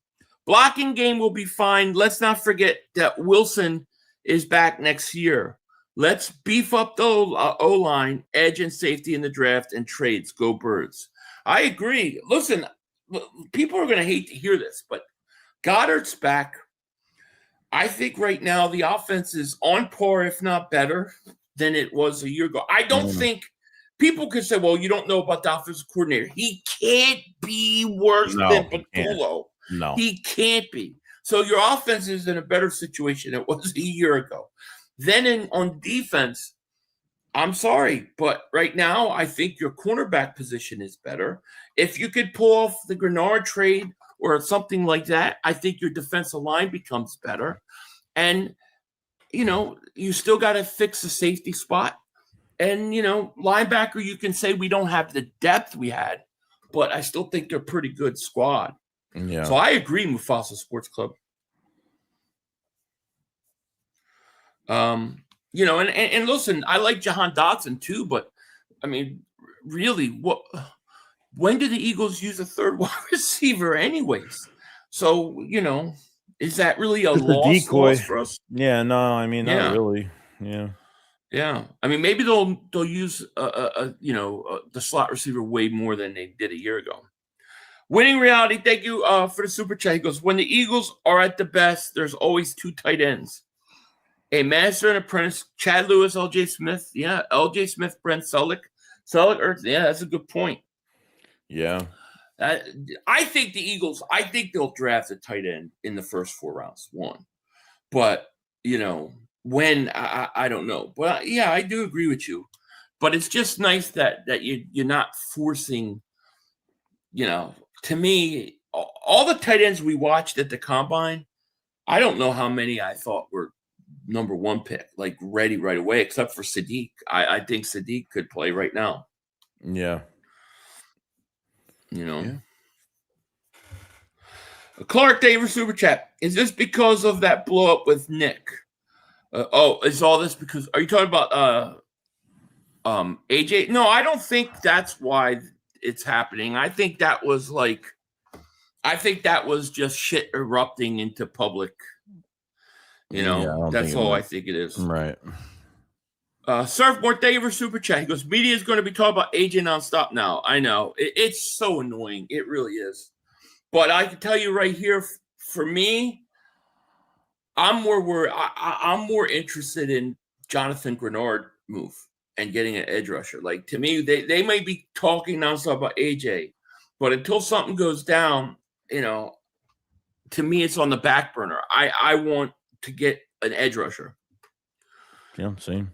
Blocking game will be fine. Let's not forget that Wilson is back next year. Let's beef up the O-line, edge and safety in the draft and trades. Go Birds. I agree. Listen, people are going to hate to hear this, but Goedert's back. I think right now the offense is on par, if not better, than it was a year ago. I don't think people can say, well, you don't know about the offensive coordinator. He can't be worse than Patullo. No. He can't be. So your offense is in a better situation than it was a year ago. Then on defense, I'm sorry, but right now I think your cornerback position is better. If you could pull off the Greenard trade or something like that, I think your defensive line becomes better. And, you still got to fix the safety spot. And, linebacker, you can say we don't have the depth we had, but I still think they're a pretty good squad. Yeah. So I agree, Mufasa Sports Club. And listen, I like Jahan Dotson too, but I mean, really, when did the Eagles use a third wide receiver anyways? So, is that really a loss for us? Yeah, no, I mean, not really. Yeah. Yeah. I mean, maybe they'll use the slot receiver way more than they did a year ago. Winning Reality, thank you for the super chat. He goes, when the Eagles are at the best, there's always two tight ends. A master and apprentice, Chad Lewis, L.J. Smith. Yeah, L.J. Smith, Brent Selleck. Yeah, that's a good point. Yeah. I think the Eagles, they'll draft a tight end in the first 4 rounds, one. But, when, I don't know. But, I do agree with you. But it's just nice that you're not forcing, to me, all the tight ends we watched at the Combine, I don't know how many I thought were number one pick, like ready right away, except for Sadiq. I think Sadiq could play right now. Yeah. Yeah. Clark Davis super chat. Is this because of that blow up with Nick? Is all this because are you talking about AJ? No, I don't think that's why it's happening. I think that was just shit erupting into public. That's all I think it is. Right. Surfboard, thank you for super chat. He goes, media is going to be talking about AJ nonstop now. I know. It's so annoying. It really is. But I can tell you right here, for me, I'm more worried. I'm more interested in Jonathan Greenard move and getting an edge rusher. Like, to me, they may be talking nonstop about AJ, but until something goes down, to me, it's on the back burner. I want to get an edge rusher. Yeah, same.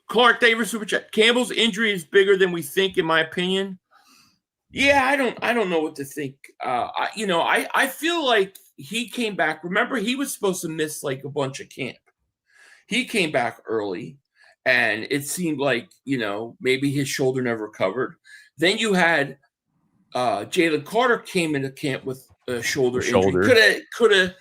Clark Davis super chat. Campbell's injury is bigger than we think, in my opinion. Yeah, I don't know what to think. I feel like he came back. Remember, he was supposed to miss like a bunch of camp. He came back early, and it seemed like maybe his shoulder never recovered. Then you had Jalen Carter came into camp with a shoulder injury. Could have.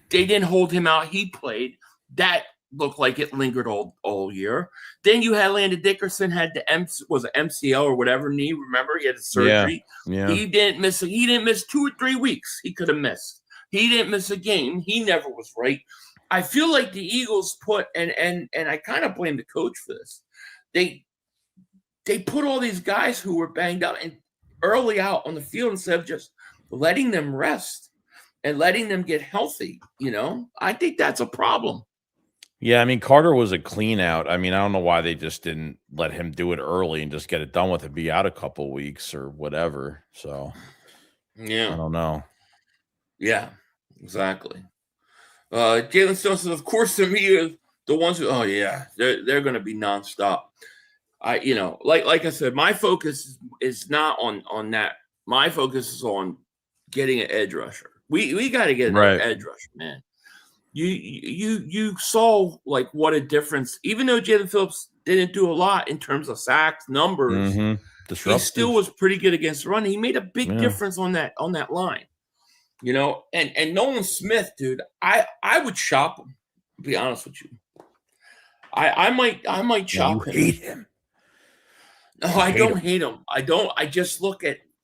They didn't hold him out. He played. That looked like it lingered all year. Then you had Landon Dickerson had the MCL or whatever knee. Remember, he had a surgery. Yeah. He didn't miss 2 or 3 weeks. He could have missed. He didn't miss a game. He never was right. I feel like the Eagles put and I kind of blame the coach for this. They put all these guys who were banged up and early out on the field instead of just letting them rest and letting them get healthy, I think that's a problem. Yeah, I mean, Carter was a clean out. I mean, I don't know why they just didn't let him do it early and just get it done with it, be out a couple weeks or whatever. So, yeah. I don't know. Yeah, exactly. Jalen Stone says, of course, the media, the ones who, they're going to be nonstop. Like I said, my focus is not on that. My focus is on getting an edge rusher. We got to get an edge rusher, man. You saw like what a difference. Even though Jalen Phillips didn't do a lot in terms of sacks numbers, he still was pretty good against the run. He made a big difference on that line, And Nolan Smith, dude, I would shop him. To be honest with you, I might chop him. Hate him. No, I don't hate him. I don't. I just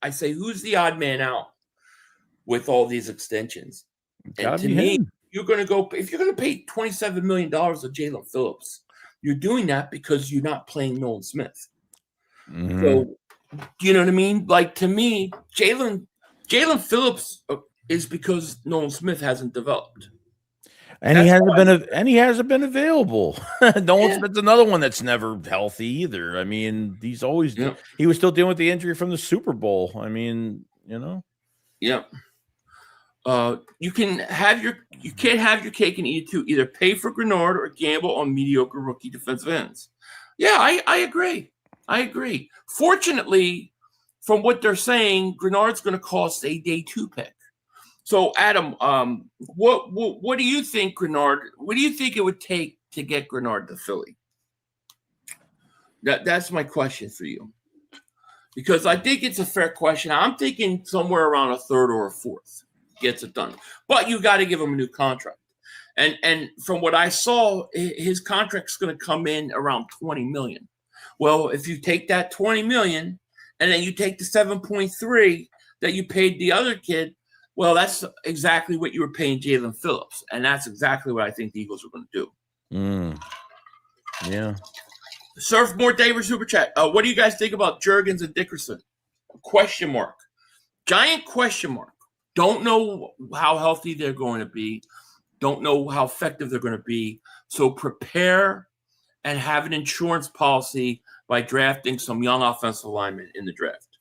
I say, who's the odd man out with all these extensions? And to me, you're going to go, if you're going to pay $27 million of Jalen Phillips, you're doing that because you're not playing Nolan Smith. Mm-hmm. So, you know what I mean? Like, to me, Jalen Phillips is because Nolan Smith hasn't developed. And he hasn't been available. Nolan Smith's another one that's never healthy either. I mean, he was still dealing with the injury from the Super Bowl. I mean, you know. Yeah. You can't have your cake and eat it too. Either pay for Greenard or gamble on mediocre rookie defensive ends. Yeah, I agree. Fortunately, from what they're saying, Greenard's going to cost a day 2 pick. So, Adam, what do you think, Greenard? What do you think it would take to get Greenard to Philly? That's my question for you, because I think it's a fair question. I'm thinking somewhere around a 3rd or a 4th gets it done, but you got to give him a new contract. And from what I saw, his contract's going to come in around $20 million. Well, if you take that $20 million and then you take the 7.3 that you paid the other kid, well, that's exactly what you were paying Jalen Phillips, and that's exactly what I think the Eagles are going to do. Yeah. Surfboard Daver Super Chat. What do you guys think about Jurgens and Dickerson? Question mark. Giant question mark. Don't know how healthy they're going to be. Don't know how effective they're going to be. So prepare and have an insurance policy by drafting some young offensive linemen in the draft.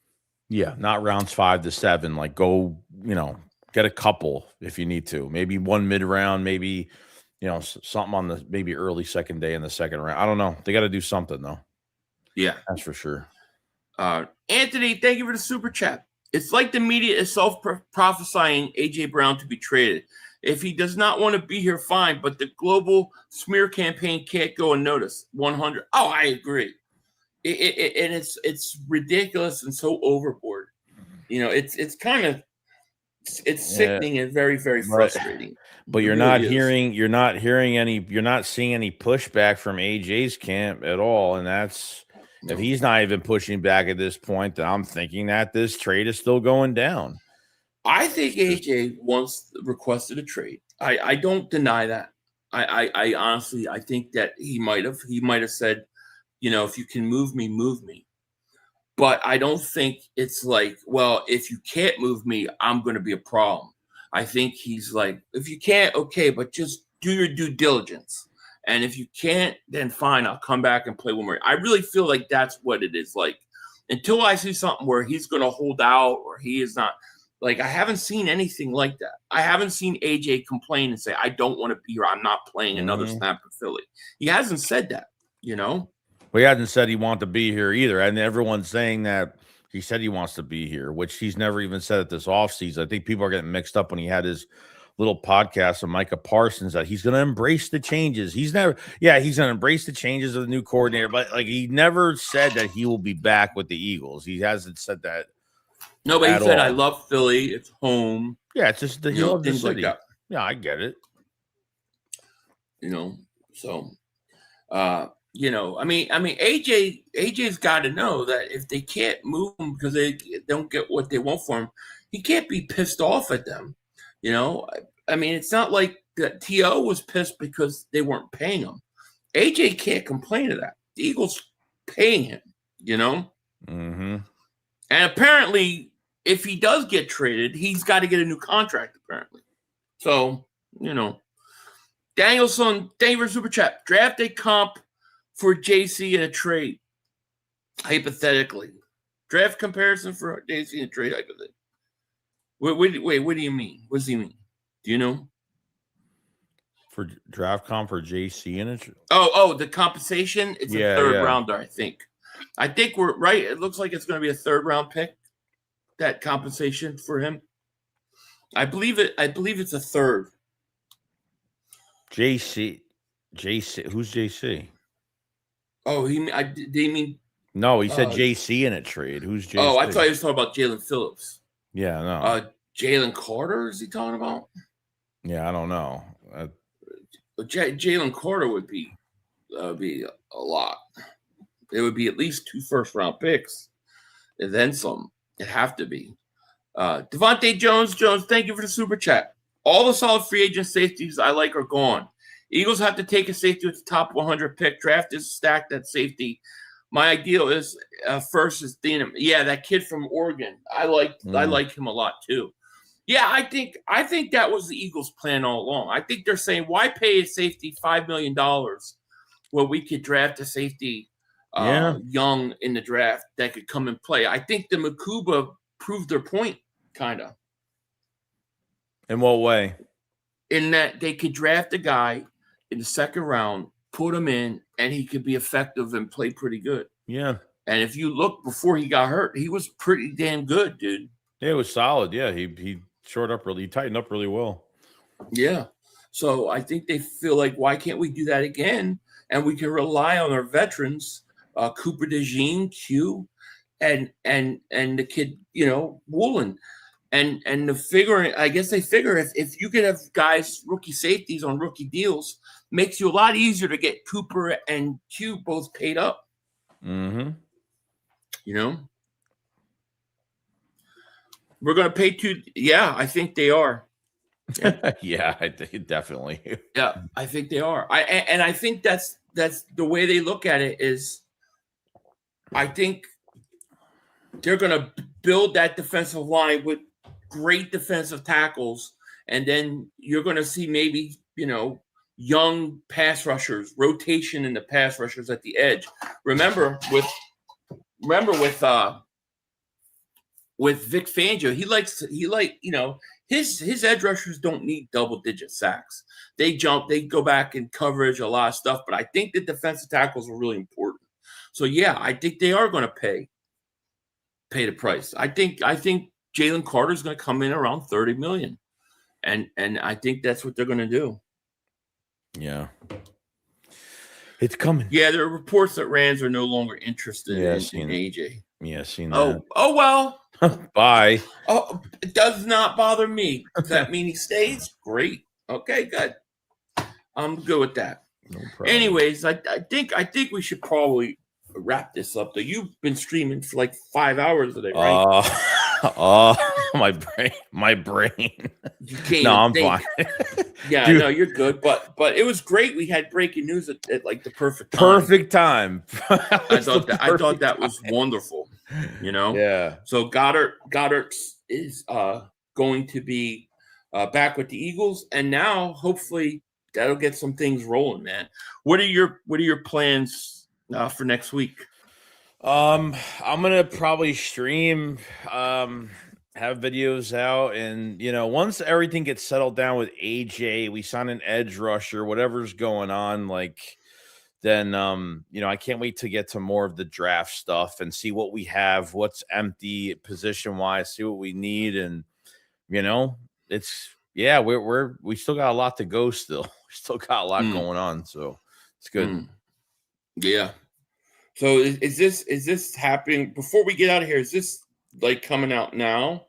Yeah, not rounds 5 to 7. Like, go, get a couple if you need to. Maybe one mid-round, maybe, something on the maybe early second day in the second round. I don't know. They got to do something, though. Yeah. That's for sure. Anthony, thank you for the super chat. It's like the media is self-prophesying A.J. Brown to be traded. If he does not want to be here, fine, but the global smear campaign can't go unnoticed. 100. Oh, I agree. And it's ridiculous and so overboard. It's kind of sickening and very, very frustrating. But you're not seeing any pushback from AJ's camp at all, and that's if he's not even pushing back at this point, then I'm thinking that this trade is still going down. I think AJ once requested a trade. I don't deny that. I honestly think that he might have said, if you can move me. But I don't think it's like, well, if you can't move me, I'm going to be a problem. I think he's like, if you can't, okay, but just do your due diligence. And if you can't, then fine, I'll come back and play one more. I really feel like that's what it is like. Until I see something where he's going to hold out or he is not. Like, I haven't seen anything like that. I haven't seen AJ complain and say, I don't want to be here. I'm not playing another snap in Philly. He hasn't said that, Well, he hasn't said he wants to be here either. And everyone's saying that he said he wants to be here, which he's never even said it this offseason. I think people are getting mixed up when he had his little podcast with Micah Parsons that he's going to embrace the changes. He's going to embrace the changes of the new coordinator, but like he never said that he will be back with the Eagles. He hasn't said that. No, but he said, I love Philly. It's home. Yeah, it's just he loves the city. Like that. Yeah, I get it. So, AJ's got to know that if they can't move him because they don't get what they want for him, he can't be pissed off at them. It's not like that T.O. was pissed because they weren't paying him. AJ can't complain of that. The Eagles paying him, Mm-hmm. And apparently, if he does get traded, he's got to get a new contract, apparently. So, Danielson, thank you for Super Chat. Draft a comp for JC in a trade, hypothetically. Draft comparison for JC in a trade, hypothetically. Wait, what do you mean? What does he mean? Do you know? For draft comp for JC in it? Oh, the compensation? It's a third rounder, I think. I think we're right. It looks like it's going to be a 3rd round pick, that compensation for him. I believe it's a 3rd. JC. Who's JC? Oh, did he mean? No, he said JC in a trade. Who's JC? Oh, I thought he was talking about Jalen Phillips. Yeah, no. Jalen Carter, is he talking about? Yeah, I don't know. Jalen Carter would be. That would be a lot. It would be at least 2 first-round picks, and then some. It'd have to be. Devontae Jones, thank you for the super chat. All the solid free agent safeties I like are gone. Eagles have to take a safety with the top 100 pick. Draft is stacked at safety. My ideal is first is Dianna. Yeah, that kid from Oregon. I like him a lot too. Yeah, I think that was the Eagles' plan all along. I think they're saying, why pay a safety $5 million when we could draft a safety young in the draft that could come and play? I think the Makuba proved their point, kind of. In what way? In that they could draft a guy in the second round, put him in, and he could be effective and play pretty good. Yeah. And if you look before he got hurt, he was pretty damn good, dude. Yeah, it was solid. Yeah, he tightened up really well. Yeah. So I think they feel like, why can't we do that again? And we can rely on our veterans, Cooper DeJean, Q, and the kid, Woolen. And I guess they figure if you could have guys, rookie safeties on rookie deals, makes you a lot easier to get Cooper and Q both paid up. Mm-hmm. We're going to pay two. Yeah, I think they are. Yeah, yeah, I think definitely. Yeah, I think they are. I think that's the way they look at it is, I think they're going to build that defensive line with great defensive tackles, and then you're going to see maybe, young pass rushers, rotation in the pass rushers at the edge. Remember with Vic Fangio, his edge rushers don't need double-digit sacks. They jump, they go back in coverage, a lot of stuff, but I think the defensive tackles are really important. So yeah, I think they are going to pay the price. I think Jalen Carter is going to come in around $30 million, and I think that's what they're going to do. Yeah, it's coming. Yeah, there are reports that Rams are no longer interested in AJ. Yeah, seen that. Oh well. Bye. Oh, it does not bother me. Does that mean he stays? Great. Okay, good. I'm good with that. No problem. Anyways, I think we should probably wrap this up. Though you've been streaming for like 5 hours today, right? My brain. You can't. No, I'm fine. Yeah, Dude. No, you're good. But it was great. We had breaking news at like the perfect time. Perfect time. I thought that was wonderful. Yeah. So Goedert is going to be back with the Eagles, and now hopefully that'll get some things rolling, man. What are your plans for next week? I'm gonna probably stream, have videos out, and once everything gets settled down with AJ, we sign an edge rusher, whatever's going on, then I can't wait to get to more of the draft stuff and see what we have, what's empty position wise, see what we need, and we still got a lot to go. Still, we still got a lot going on, so it's good. Yeah. So is this happening before we get out of here? Is this coming out now?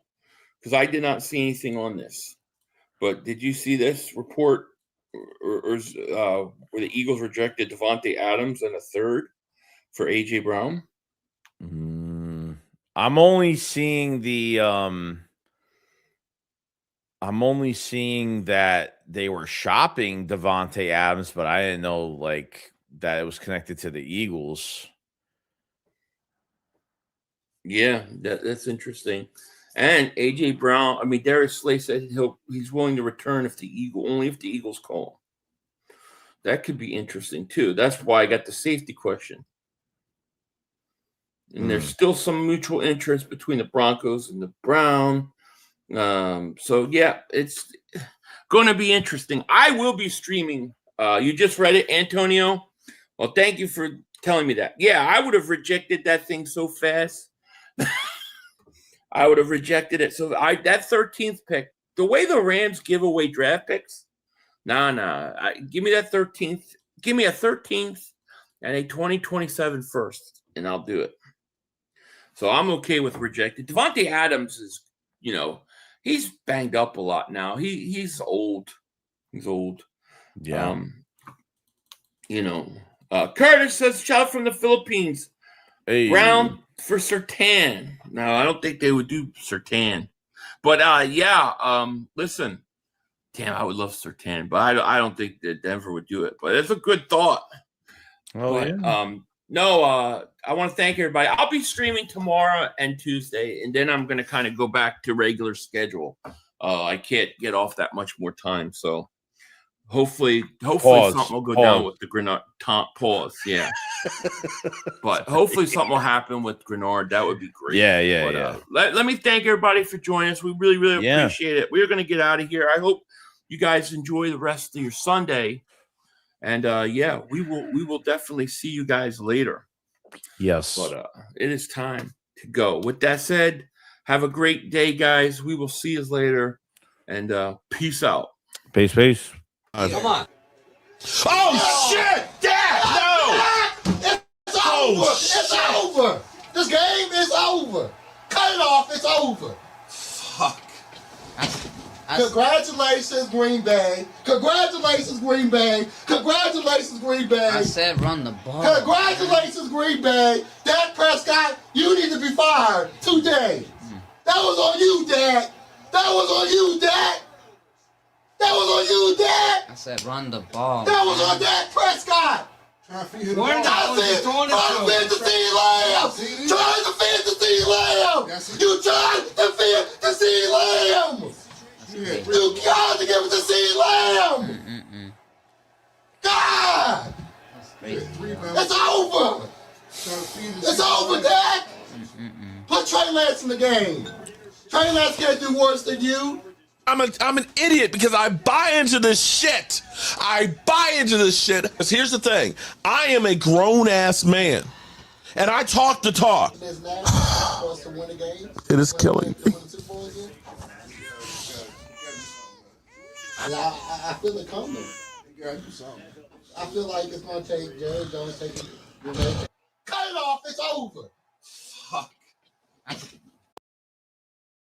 Because I did not see anything on this. But did you see this report or where the Eagles rejected Devontae Adams and a third for AJ Brown? I'm only seeing that they were shopping Devontae Adams, but I didn't know that it was connected to the Eagles. Yeah, that's interesting. And AJ Brown, Darius Slay said he's willing to return if the Eagles call. That could be interesting too. That's why I got the safety question. And there's still some mutual interest between the Broncos and the Brown. So yeah, it's going to be interesting. I will be streaming. You just read it, Antonio. Well, thank you for telling me that. Yeah, I would have rejected that thing so fast. I would have rejected it. So that 13th pick, the way the Rams give away draft picks, give me that 13th. Give me a 13th and a 2027 first, and I'll do it. So I'm okay with rejected. Devontae Adams is, he's banged up a lot now. He's old. He's old. Yeah. Curtis says, shout from the Philippines. Hey. Brown for Sertan. No, I don't think they would do Sertan. But, listen. Damn, I would love Sertan, but I don't think that Denver would do it. But it's a good thought. Oh, but, yeah. I want to thank everybody. I'll be streaming tomorrow and Tuesday, and then I'm going to kind of go back to regular schedule. I can't get off that much more time, so hopefully something will go down with the Greenard. Pause, yeah. But hopefully something will happen with Greenard. That would be great. Yeah. Let me thank everybody for joining us. We really, really appreciate it. We're going to get out of here. I hope you guys enjoy the rest of your Sunday. And we will definitely see you guys later. Yes. But it is time to go. With that said, have a great day, guys. We will see you later. And peace out. Peace. Come on. Oh, shit! Dad! No! It's over! It's over! This game is over! Cut it off! It's over! Fuck. Congratulations, Green Bay! Congratulations, Green Bay! Congratulations, Green Bay! I said run the ball. Congratulations, Green Bay! Dak Prescott, you need to be fired today! That was on you, Dak! That was on you, Dak! That was on you, Dak! I said run the ball. That was on Dak Prescott! Trying to feed the ball. Trying to feed the CeeDee Lamb! Trying to feed the CeeDee Lamb! You tried to feed the CeeDee Lamb! You got to give it to CeeDee Lamb! God! It's over! It's over, Dak! Put Trey Lance in the game. Trey Lance can't do worse than you. I'm an idiot because I buy into this shit. Because here's the thing. I am a grown-ass man. And I talk the talk. It is killing me. I feel it coming. I feel like it's going to take Jerry Jones taking